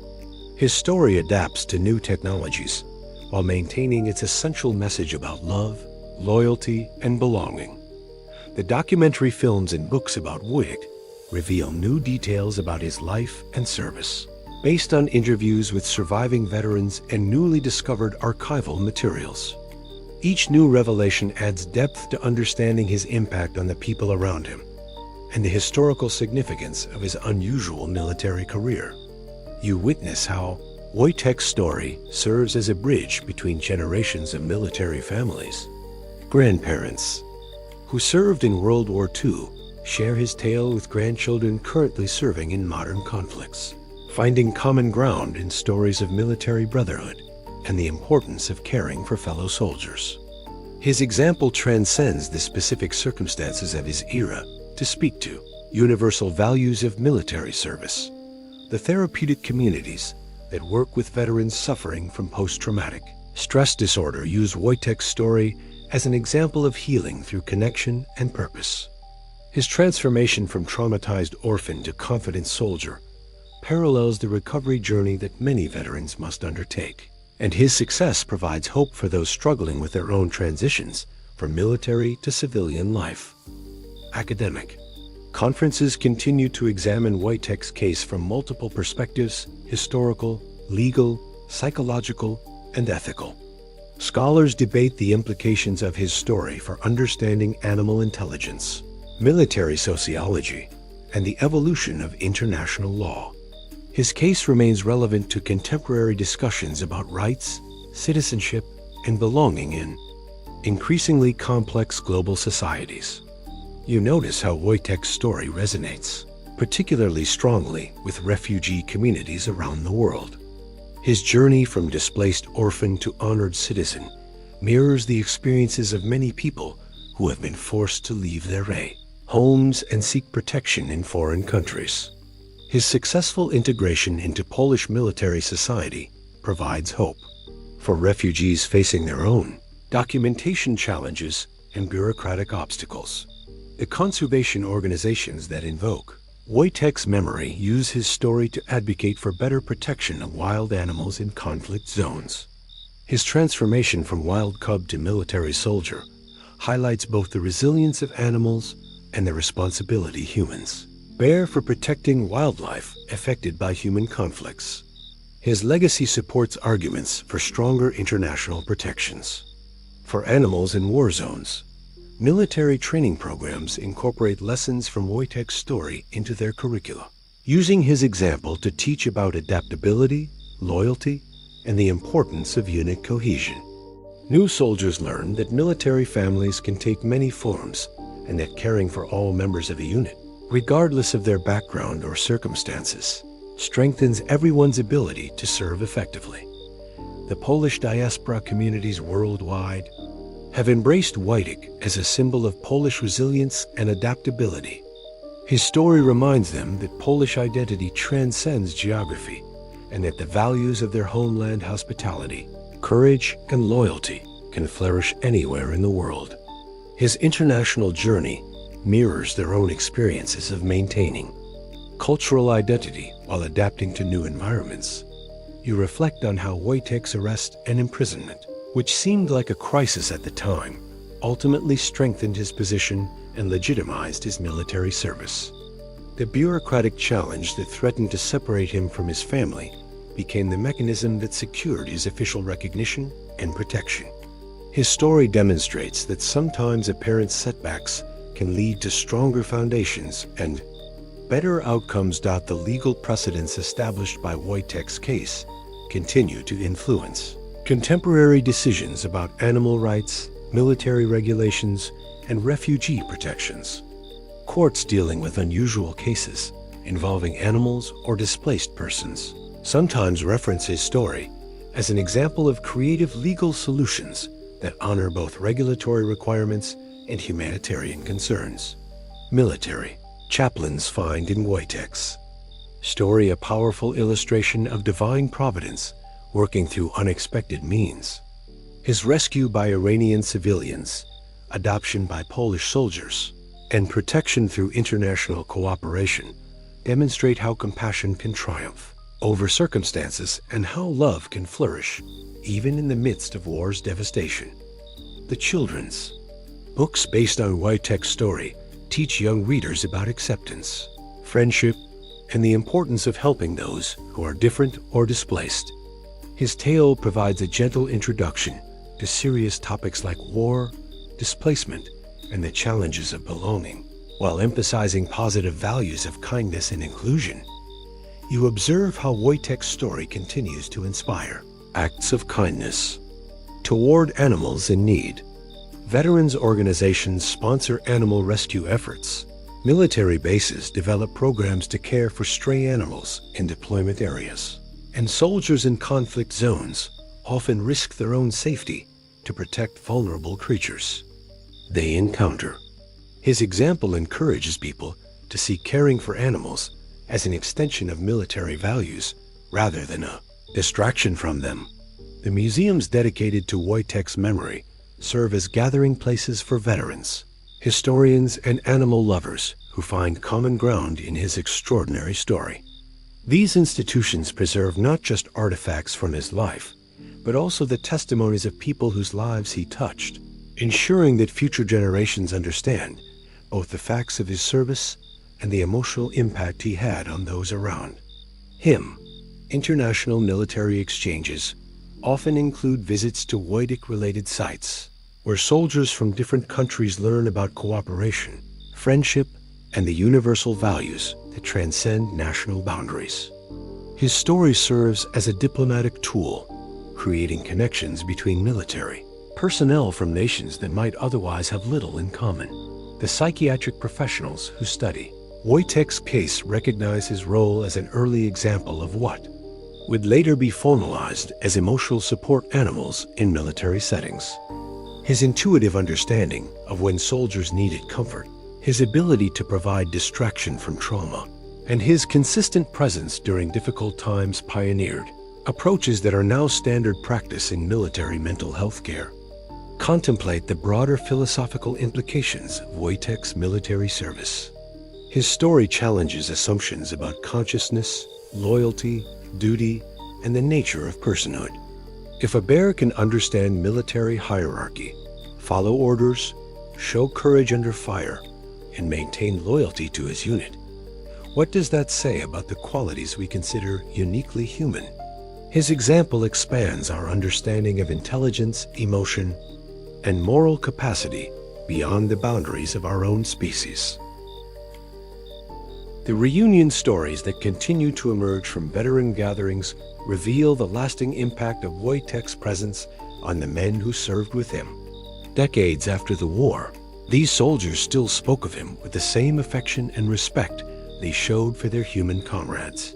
His story adapts to new technologies while maintaining its essential message about love, loyalty, and belonging. The documentary films and books about Wojtek reveal new details about his life and service, based on interviews with surviving veterans and newly discovered archival materials. Each new revelation adds depth to understanding his impact on the people around him and the historical significance of his unusual military career. You witness how Wojtek's story serves as a bridge between generations of military families. Grandparents who served in World War II share his tale with grandchildren currently serving in modern conflicts, finding common ground in stories of military brotherhood and the importance of caring for fellow soldiers. His example transcends the specific circumstances of his era to speak to universal values of military service. The therapeutic communities that work with veterans suffering from post-traumatic stress disorder use Wojtek's story as an example of healing through connection and purpose. His transformation from traumatized orphan to confident soldier parallels the recovery journey that many veterans must undertake, and his success provides hope for those struggling with their own transitions from military to civilian life. Academic conferences continue to examine Wojtek's case from multiple perspectives: historical, legal, psychological, and ethical. Scholars debate the implications of his story for understanding animal intelligence, military sociology, and the evolution of international law. His case remains relevant to contemporary discussions about rights, citizenship, and belonging in increasingly complex global societies. You notice how Wojtek's story resonates particularly strongly with refugee communities around the world. His journey from displaced orphan to honored citizen mirrors the experiences of many people who have been forced to leave their homes and seek protection in foreign countries. His successful integration into Polish military society provides hope for refugees facing their own documentation challenges and bureaucratic obstacles. The conservation organizations that invoke Wojtek's memory use his story to advocate for better protection of wild animals in conflict zones. His transformation from wild cub to military soldier highlights both the resilience of animals and the responsibility humans bear for protecting wildlife affected by human conflicts. His legacy supports arguments for stronger international protections for animals in war zones. Military training programs incorporate lessons from Wojtek's story into their curricula, using his example to teach about adaptability, loyalty, and the importance of unit cohesion. New soldiers learn that military families can take many forms and that caring for all members of a unit, regardless of their background or circumstances, strengthens everyone's ability to serve effectively. The Polish diaspora communities worldwide have embraced Wojtek as a symbol of Polish resilience and adaptability. His story reminds them that Polish identity transcends geography and that the values of their homeland, hospitality, courage, and loyalty can flourish anywhere in the world. His international journey mirrors their own experiences of maintaining cultural identity while adapting to new environments. You reflect on how Wojtek's arrest and imprisonment, which seemed like a crisis at the time, ultimately strengthened his position and legitimized his military service. The bureaucratic challenge that threatened to separate him from his family became the mechanism that secured his official recognition and protection. His story demonstrates that sometimes apparent setbacks can lead to stronger foundations and better outcomes. The legal precedents established by Wojtek's case continue to influence contemporary decisions about animal rights, military regulations, and refugee protections. Courts dealing with unusual cases involving animals or displaced persons sometimes reference his story as an example of creative legal solutions that honor both regulatory requirements and humanitarian concerns. Military chaplains find in Wojtek's story a powerful illustration of divine providence working through unexpected means. His rescue by Iranian civilians, adoption by Polish soldiers, and protection through international cooperation demonstrate how compassion can triumph over circumstances and how love can flourish even in the midst of war's devastation. The children's books based on Wojtek's story teach young readers about acceptance, friendship, and the importance of helping those who are different or displaced. His tale provides a gentle introduction to serious topics like war, displacement, and the challenges of belonging, while emphasizing positive values of kindness and inclusion. You observe how Wojtek's story continues to inspire acts of kindness toward animals in need. Veterans organizations sponsor animal rescue efforts. Military bases develop programs to care for stray animals in deployment areas. And soldiers in conflict zones often risk their own safety to protect vulnerable creatures they encounter. His example encourages people to see caring for animals as an extension of military values rather than a distraction from them. The museums dedicated to Wojtek's memory serve as gathering places for veterans, historians, and animal lovers who find common ground in his extraordinary story. These institutions preserve not just artifacts from his life, but also the testimonies of people whose lives he touched, ensuring that future generations understand both the facts of his service and the emotional impact he had on those around him. International military exchanges often include visits to Wojtek-related sites, where soldiers from different countries learn about cooperation, friendship, and the universal values that transcend national boundaries. His story serves as a diplomatic tool, creating connections between military personnel from nations that might otherwise have little in common. The psychiatric professionals who study Wojtek's case recognized his role as an early example of what would later be formalized as emotional support animals in military settings. His intuitive understanding of when soldiers needed comfort, his ability to provide distraction from trauma, and his consistent presence during difficult times pioneered approaches that are now standard practice in military mental health care. Contemplate the broader philosophical implications of Wojtek's military service. His story challenges assumptions about consciousness, loyalty, duty, and the nature of personhood. If a bear can understand military hierarchy, follow orders, show courage under fire, and maintain loyalty to his unit, what does that say about the qualities we consider uniquely human? His example expands our understanding of intelligence, emotion, and moral capacity beyond the boundaries of our own species. The reunion stories that continue to emerge from veteran gatherings reveal the lasting impact of Wojtek's presence on the men who served with him. Decades after the war, these soldiers still spoke of him with the same affection and respect they showed for their human comrades.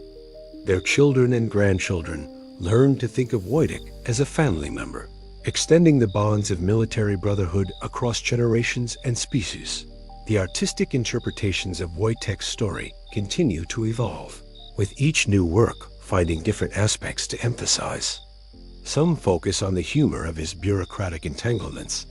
Their children and grandchildren learned to think of Wojtek as a family member, extending the bonds of military brotherhood across generations and species. The artistic interpretations of Wojtek's story continue to evolve, with each new work finding different aspects to emphasize. Some focus on the humor of his bureaucratic entanglements,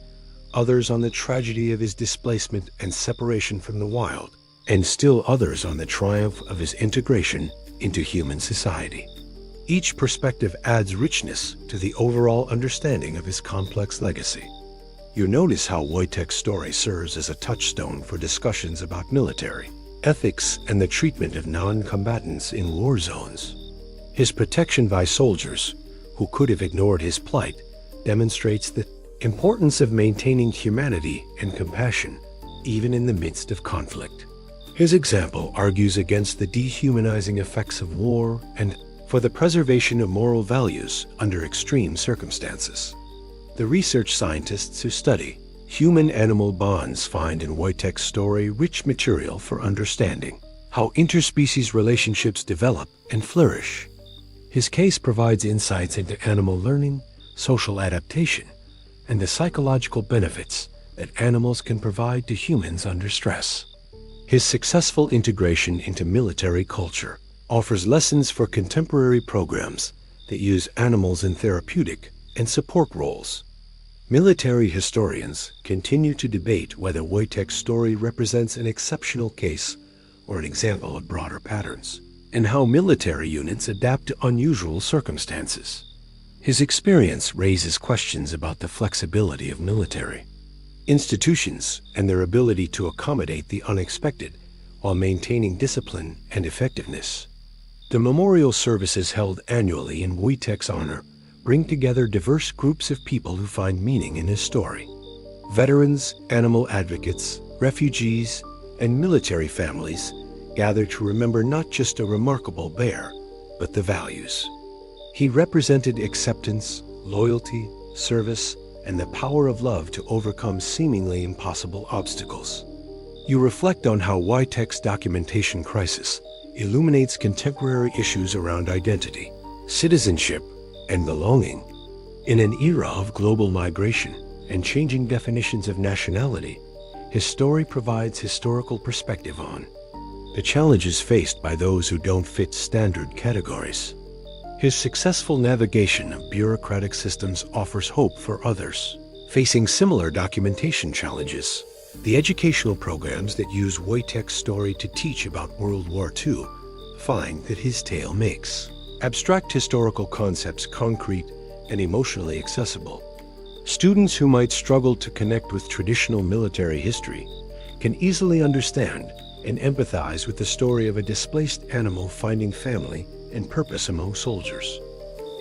others on the tragedy of his displacement and separation from the wild, and still others on the triumph of his integration into human society. Each perspective adds richness to the overall understanding of his complex legacy. You notice how Wojtek's story serves as a touchstone for discussions about military ethics and the treatment of non-combatants in war zones. His protection by soldiers who could have ignored his plight demonstrates the importance of maintaining humanity and compassion even in the midst of conflict. His example argues against the dehumanizing effects of war and for the preservation of moral values under extreme circumstances. The research scientists who study human-animal bonds find in Wojtek's story rich material for understanding how interspecies relationships develop and flourish. His case provides insights into animal learning, social adaptation, and the psychological benefits that animals can provide to humans under stress. His successful integration into military culture offers lessons for contemporary programs that use animals in therapeutic and support roles. Military historians continue to debate whether Wojtek's story represents an exceptional case or an example of broader patterns, and how military units adapt to unusual circumstances. His experience raises questions about the flexibility of military institutions and their ability to accommodate the unexpected while maintaining discipline and effectiveness. The memorial services held annually in Wojtek's honor bring together diverse groups of people who find meaning in his story. Veterans, animal advocates, refugees, and military families gather to remember not just a remarkable bear, but the values. He represented acceptance, loyalty, service, and the power of love to overcome seemingly impossible obstacles. You reflect on how Wojtek's documentation crisis illuminates contemporary issues around identity, citizenship, and belonging. In an era of global migration and changing definitions of nationality, his story provides historical perspective on the challenges faced by those who don't fit standard categories. His successful navigation of bureaucratic systems offers hope for others facing similar documentation challenges. The educational programs that use Wojtek's story to teach about World War II find that his tale makes abstract historical concepts concrete and emotionally accessible. Students who might struggle to connect with traditional military history can easily understand and empathize with the story of a displaced animal finding family and purpose among soldiers.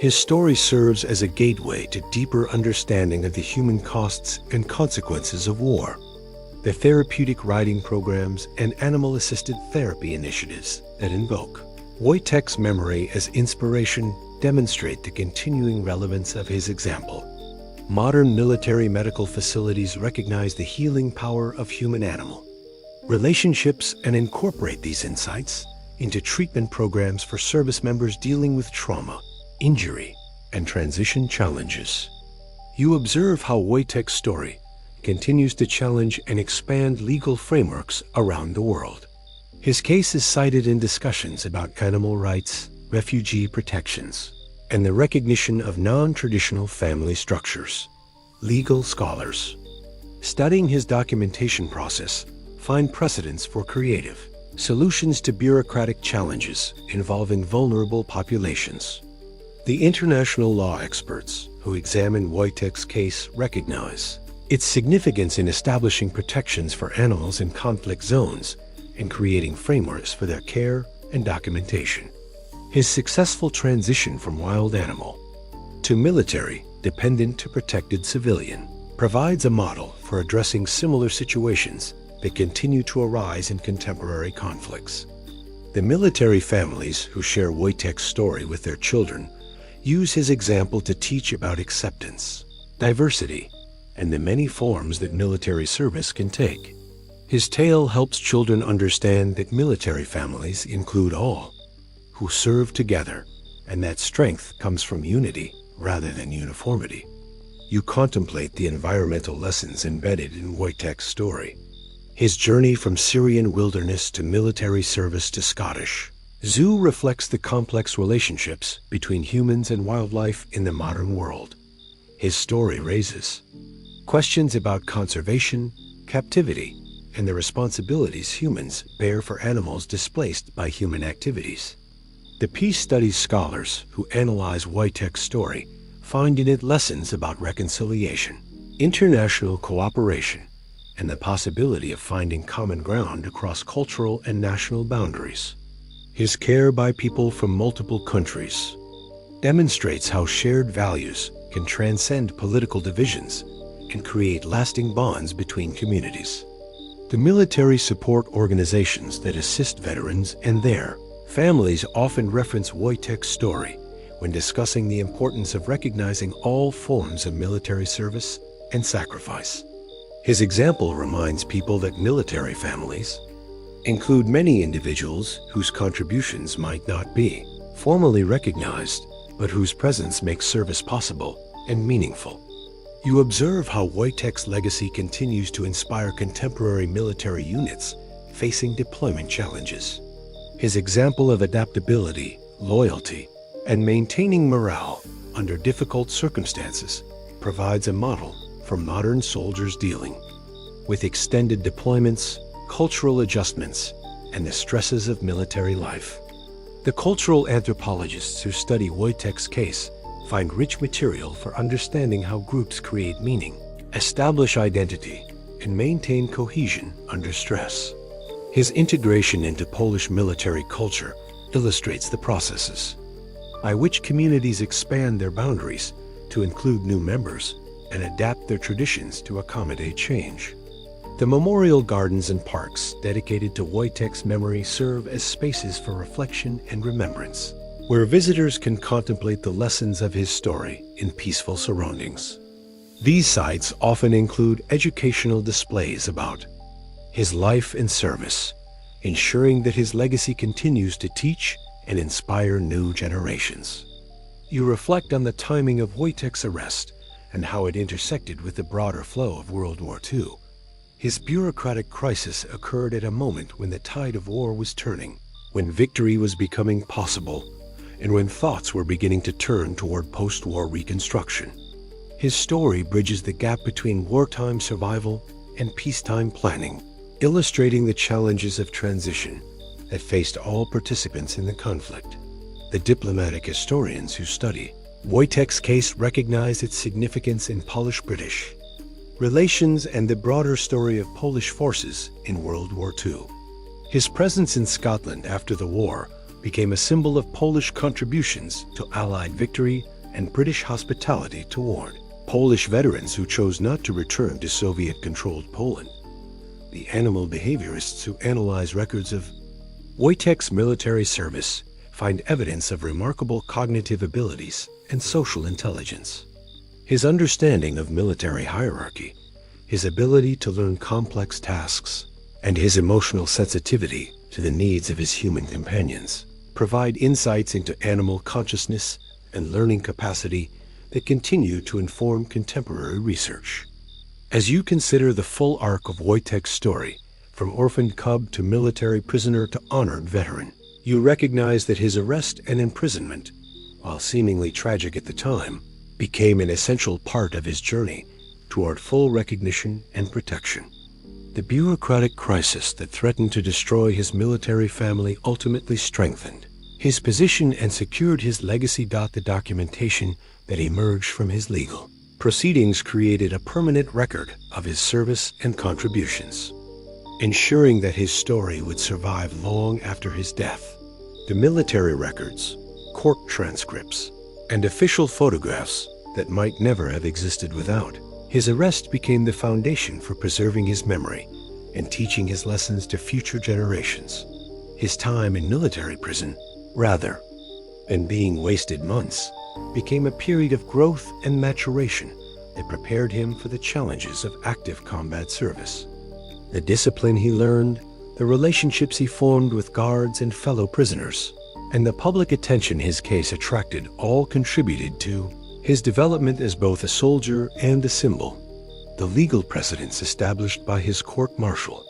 His story serves as a gateway to deeper understanding of the human costs and consequences of war. The therapeutic riding programs and animal-assisted therapy initiatives that invoke Wojtek's memory as inspiration demonstrate the continuing relevance of his example. Modern military medical facilities recognize the healing power of human-animal relationships and incorporate these insights into treatment programs for service members dealing with trauma, injury, and transition challenges. You observe how Wojtek's story continues to challenge and expand legal frameworks around the world. His case is cited in discussions about animal rights, refugee protections, and the recognition of non-traditional family structures. Legal scholars studying his documentation process find precedents for creative solutions to bureaucratic challenges involving vulnerable populations. The international law experts who examine Wojtek's case recognize its significance in establishing protections for animals in conflict zones and creating frameworks for their care and documentation. His successful transition from wild animal to military, dependent to protected civilian, provides a model for addressing similar situations that continue to arise in contemporary conflicts. The military families who share Wojtek's story with their children use his example to teach about acceptance, diversity, and the many forms that military service can take. His tale helps children understand that military families include all who serve together, and that strength comes from unity rather than uniformity. You contemplate the environmental lessons embedded in Wojtek's story. His journey from Syrian wilderness to military service to Scottish zoo reflects the complex relationships between humans and wildlife in the modern world. His story raises questions about conservation, captivity, and the responsibilities humans bear for animals displaced by human activities. The peace studies scholars who analyze Wojtek's story find in it lessons about reconciliation, international cooperation, and the possibility of finding common ground across cultural and national boundaries. His care by people from multiple countries demonstrates how shared values can transcend political divisions and create lasting bonds between communities. The military support organizations that assist veterans and their families often reference Wojtek's story when discussing the importance of recognizing all forms of military service and sacrifice. His example reminds people that military families include many individuals whose contributions might not be formally recognized, but whose presence makes service possible and meaningful. You observe how Wojtek's legacy continues to inspire contemporary military units facing deployment challenges. His example of adaptability, loyalty, and maintaining morale under difficult circumstances provides a model for modern soldiers dealing with extended deployments, cultural adjustments, and the stresses of military life. The cultural anthropologists who study Wojtek's case find rich material for understanding how groups create meaning, establish identity, and maintain cohesion under stress. His integration into Polish military culture illustrates the processes by which communities expand their boundaries to include new members and adapt their traditions to accommodate change. The memorial gardens and parks dedicated to Wojtek's memory serve as spaces for reflection and remembrance, where visitors can contemplate the lessons of his story in peaceful surroundings. These sites often include educational displays about his life and service, ensuring that his legacy continues to teach and inspire new generations. You reflect on the timing of Wojtek's arrest and how it intersected with the broader flow of World War II. His bureaucratic crisis occurred at a moment when the tide of war was turning, when victory was becoming possible, and when thoughts were beginning to turn toward post-war reconstruction. His story bridges the gap between wartime survival and peacetime planning, illustrating the challenges of transition that faced all participants in the conflict. The diplomatic historians who study Wojtek's case recognize its significance in Polish-British relations and the broader story of Polish forces in World War II. His presence in Scotland after the war became a symbol of Polish contributions to Allied victory and British hospitality toward Polish veterans who chose not to return to Soviet-controlled Poland. The animal behaviorists who analyze records of Wojtek's military service find evidence of remarkable cognitive abilities and social intelligence. His understanding of military hierarchy, his ability to learn complex tasks, and his emotional sensitivity to the needs of his human companions provide insights into animal consciousness and learning capacity that continue to inform contemporary research. As you consider the full arc of Wojtek's story, from orphaned cub to military prisoner to honored veteran, you recognize that his arrest and imprisonment, while seemingly tragic at the time, became an essential part of his journey toward full recognition and protection. The bureaucratic crisis that threatened to destroy his military family ultimately strengthened his position and secured his legacy. The documentation that emerged from his legal proceedings created a permanent record of his service and contributions, ensuring that his story would survive long after his death. The military records, court transcripts, and official photographs that might never have existed without his arrest became the foundation for preserving his memory and teaching his lessons to future generations. His time in military prison, rather than being wasted months, became a period of growth and maturation that prepared him for the challenges of active combat service. The discipline he learned, the relationships he formed with guards and fellow prisoners, and the public attention his case attracted all contributed to his development as both a soldier and a symbol. The legal precedents established by his court-martial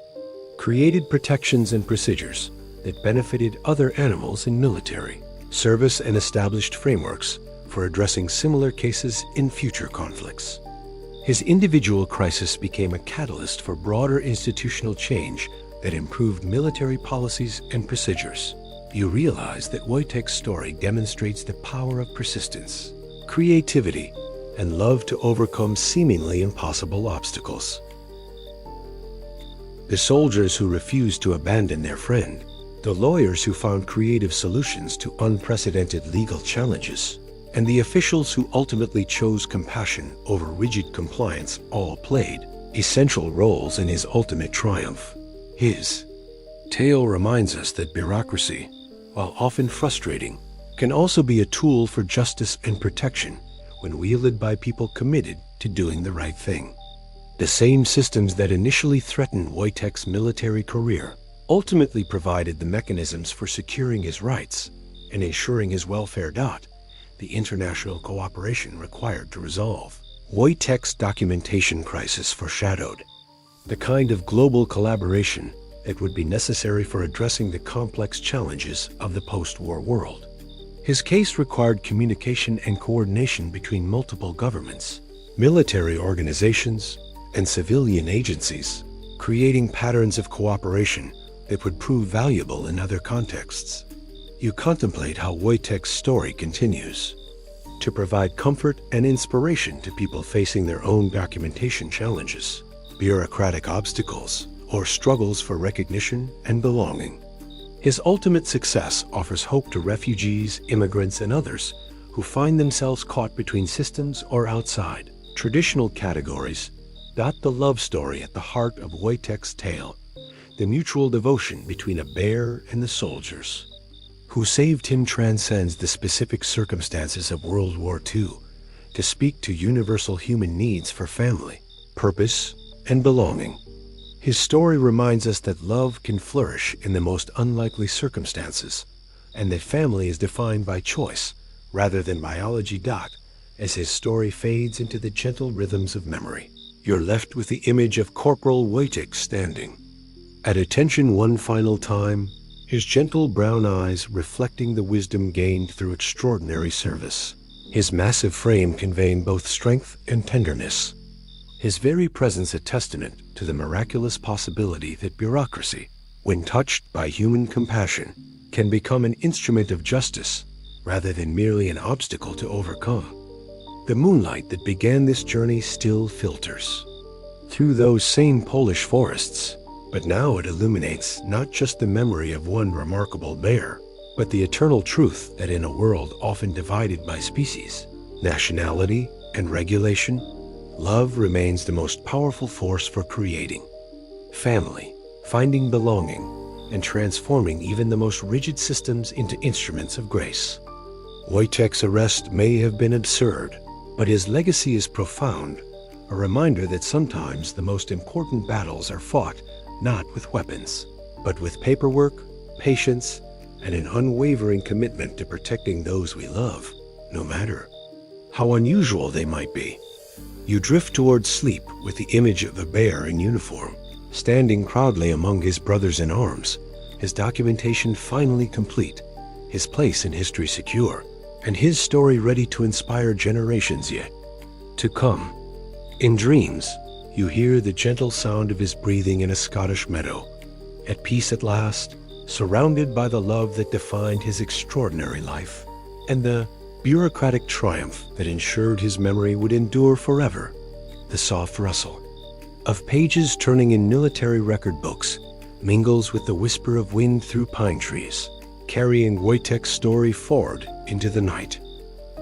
created protections and procedures that benefited other animals in military service and established frameworks for addressing similar cases in future conflicts. His individual crisis became a catalyst for broader institutional change that improved military policies and procedures. You realize that Wojtek's story demonstrates the power of persistence, creativity, and love to overcome seemingly impossible obstacles. The soldiers who refused to abandon their friend, the lawyers who found creative solutions to unprecedented legal challenges, and the officials who ultimately chose compassion over rigid compliance all played essential roles in his ultimate triumph. His tale reminds us that bureaucracy, while often frustrating, can also be a tool for justice and protection when wielded by people committed to doing the right thing. The same systems that initially threatened Wojtek's military career ultimately provided the mechanisms for securing his rights and ensuring his welfare. The international cooperation required to resolve Wojtek's documentation crisis foreshadowed the kind of global collaboration that would be necessary for addressing the complex challenges of the post-war world. His case required communication and coordination between multiple governments, military organizations, and civilian agencies, creating patterns of cooperation that would prove valuable in other contexts. You contemplate how Wojtek's story continues to provide comfort and inspiration to people facing their own documentation challenges, bureaucratic obstacles, or struggles for recognition and belonging. His ultimate success offers hope to refugees, immigrants, and others who find themselves caught between systems or outside traditional categories. The love story at the heart of Wojtek's tale, the mutual devotion between a bear and the soldiers who saved him, transcends the specific circumstances of World War II to speak to universal human needs for family, purpose, and belonging. His story reminds us that love can flourish in the most unlikely circumstances, and that family is defined by choice rather than biology. As his story fades into the gentle rhythms of memory, you're left with the image of Corporal Wojtek standing at attention one final time, his gentle brown eyes reflecting the wisdom gained through extraordinary service, his massive frame conveying both strength and tenderness. His very presence a testament to the miraculous possibility that bureaucracy, when touched by human compassion, can become an instrument of justice rather than merely an obstacle to overcome. The moonlight that began this journey still filters through those same Polish forests, but now it illuminates not just the memory of one remarkable bear, but the eternal truth that in a world often divided by species, nationality, and regulation, love remains the most powerful force for creating family, finding belonging, and transforming even the most rigid systems into instruments of grace. Wojtek's arrest may have been absurd, but his legacy is profound, a reminder that sometimes the most important battles are fought not with weapons, but with paperwork, patience, and an unwavering commitment to protecting those we love, no matter how unusual they might be. You drift towards sleep with the image of a bear in uniform, standing proudly among his brothers in arms, his documentation finally complete, his place in history secure, and his story ready to inspire generations yet to come. In dreams, you hear the gentle sound of his breathing in a Scottish meadow, at peace at last, surrounded by the love that defined his extraordinary life, and the bureaucratic triumph that ensured his memory would endure forever. The soft rustle of pages turning in military record books mingles with the whisper of wind through pine trees, carrying Wojtek's story forward into the night,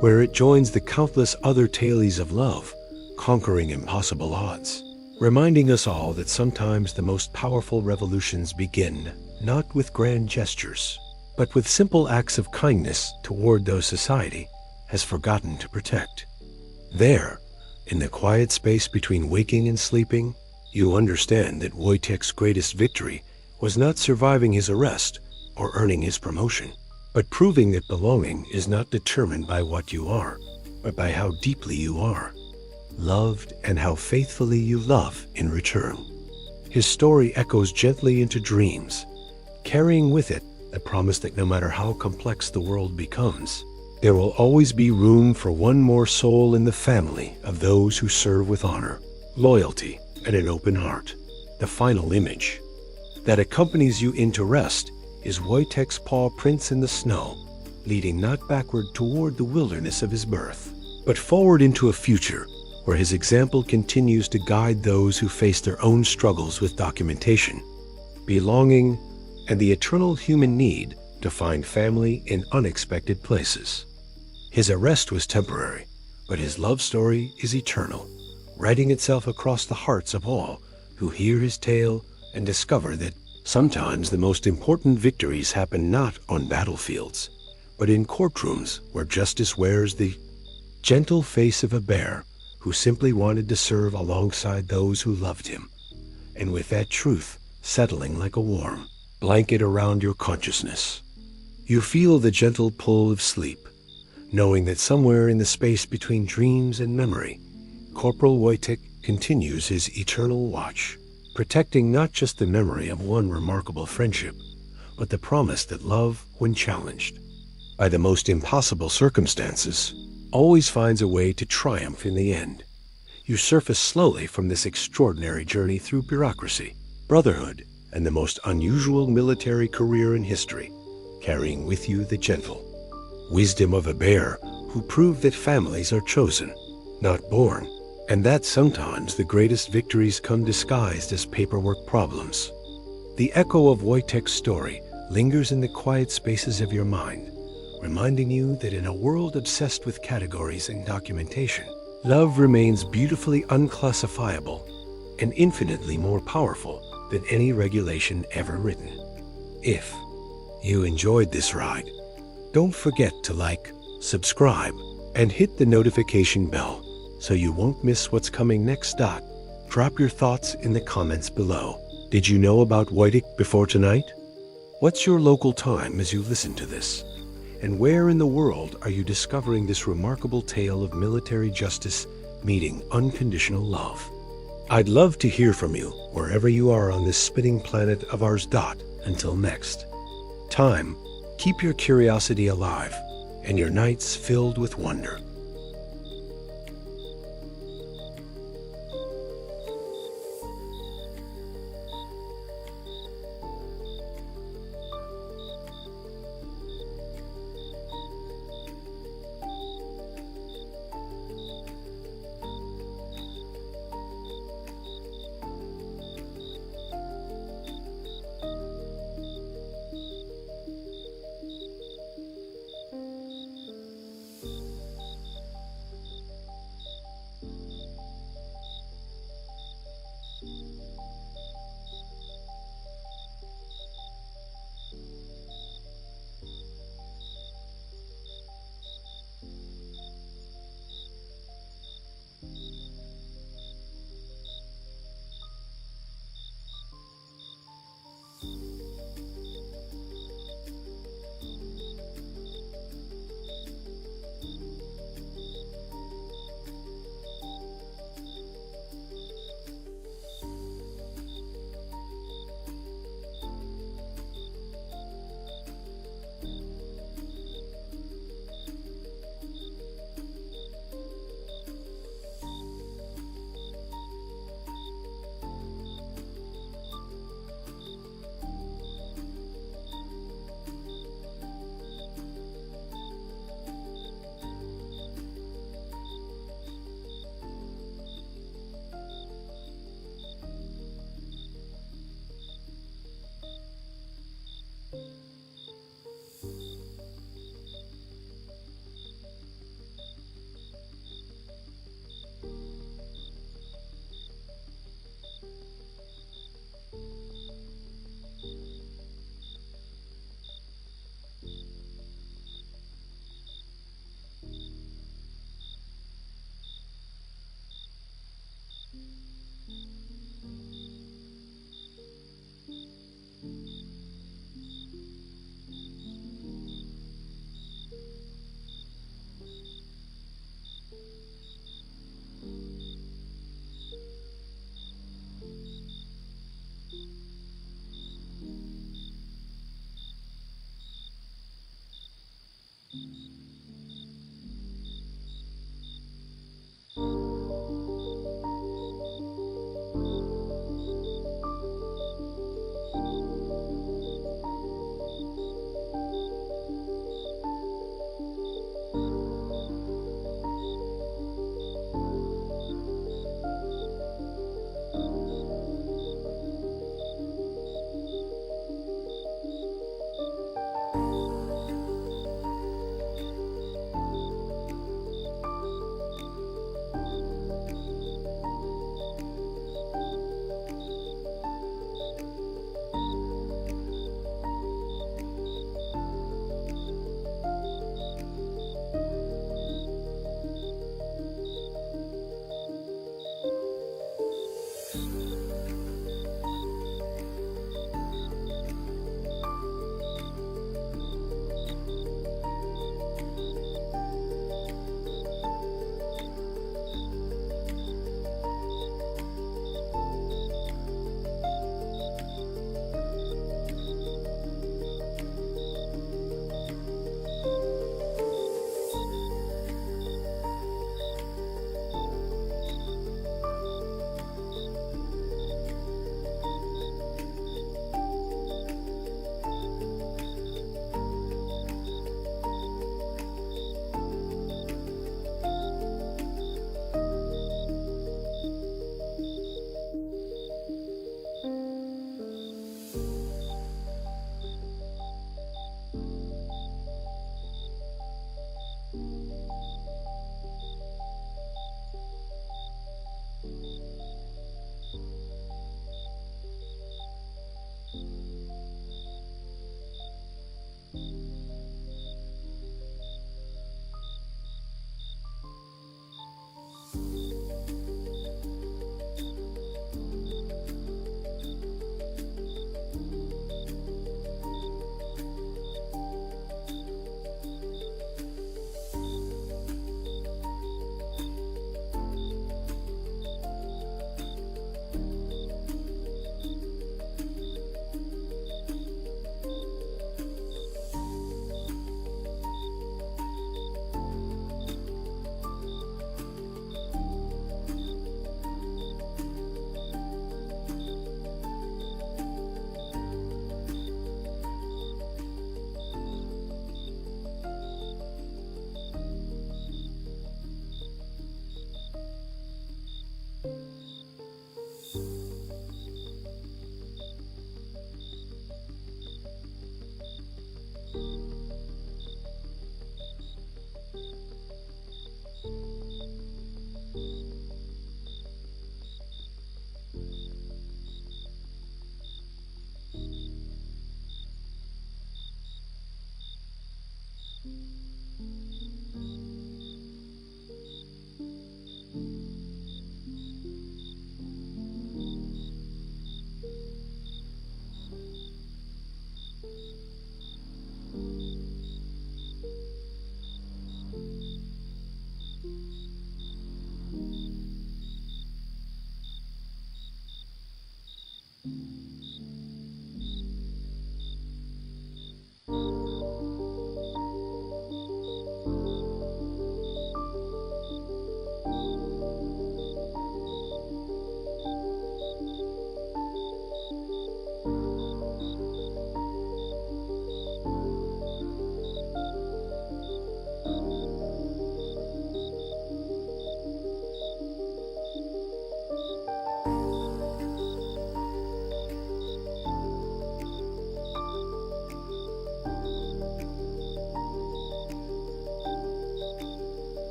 where it joins the countless other tales of love, conquering impossible odds, reminding us all that sometimes the most powerful revolutions begin not with grand gestures, but with simple acts of kindness toward those society has forgotten to protect. There, in the quiet space between waking and sleeping, you understand that Wojtek's greatest victory was not surviving his arrest or earning his promotion, but proving that belonging is not determined by what you are, but by how deeply you are loved and how faithfully you love in return. His story echoes gently into dreams, carrying with it the promise that no matter how complex the world becomes, there will always be room for one more soul in the family of those who serve with honor, loyalty, and an open heart. The final image that accompanies you into rest is Wojtek's paw prints in the snow, leading not backward toward the wilderness of his birth, but forward into a future where his example continues to guide those who face their own struggles with documentation, belonging, and the eternal human need to find family in unexpected places. His arrest was temporary, but his love story is eternal, writing itself across the hearts of all who hear his tale and discover that sometimes the most important victories happen not on battlefields, but in courtrooms where justice wears the gentle face of a bear who simply wanted to serve alongside those who loved him. And with that truth settling like a warm blanket around your consciousness, you feel the gentle pull of sleep, knowing that somewhere in the space between dreams and memory, Corporal Wojtek continues his eternal watch, protecting not just the memory of one remarkable friendship, but the promise that love, when challenged by the most impossible circumstances, always finds a way to triumph in the end. You surface slowly from this extraordinary journey through bureaucracy, brotherhood, and the most unusual military career in history, carrying with you the gentle wisdom of a bear who proved that families are chosen, not born, and that sometimes the greatest victories come disguised as paperwork problems. The echo of Wojtek's story lingers in the quiet spaces of your mind, reminding you that in a world obsessed with categories and documentation, love remains beautifully unclassifiable and infinitely more powerful than any regulation ever written. If you enjoyed this ride, don't forget to like, subscribe, and hit the notification bell so you won't miss what's coming next. Drop your thoughts in the comments below. Did you know about Wojtek before tonight? What's your local time as you listen to this? And where in the world are you discovering this remarkable tale of military justice meeting unconditional love? I'd love to hear from you wherever you are on this spinning planet of ours. Until next time, keep your curiosity alive and your nights filled with wonder.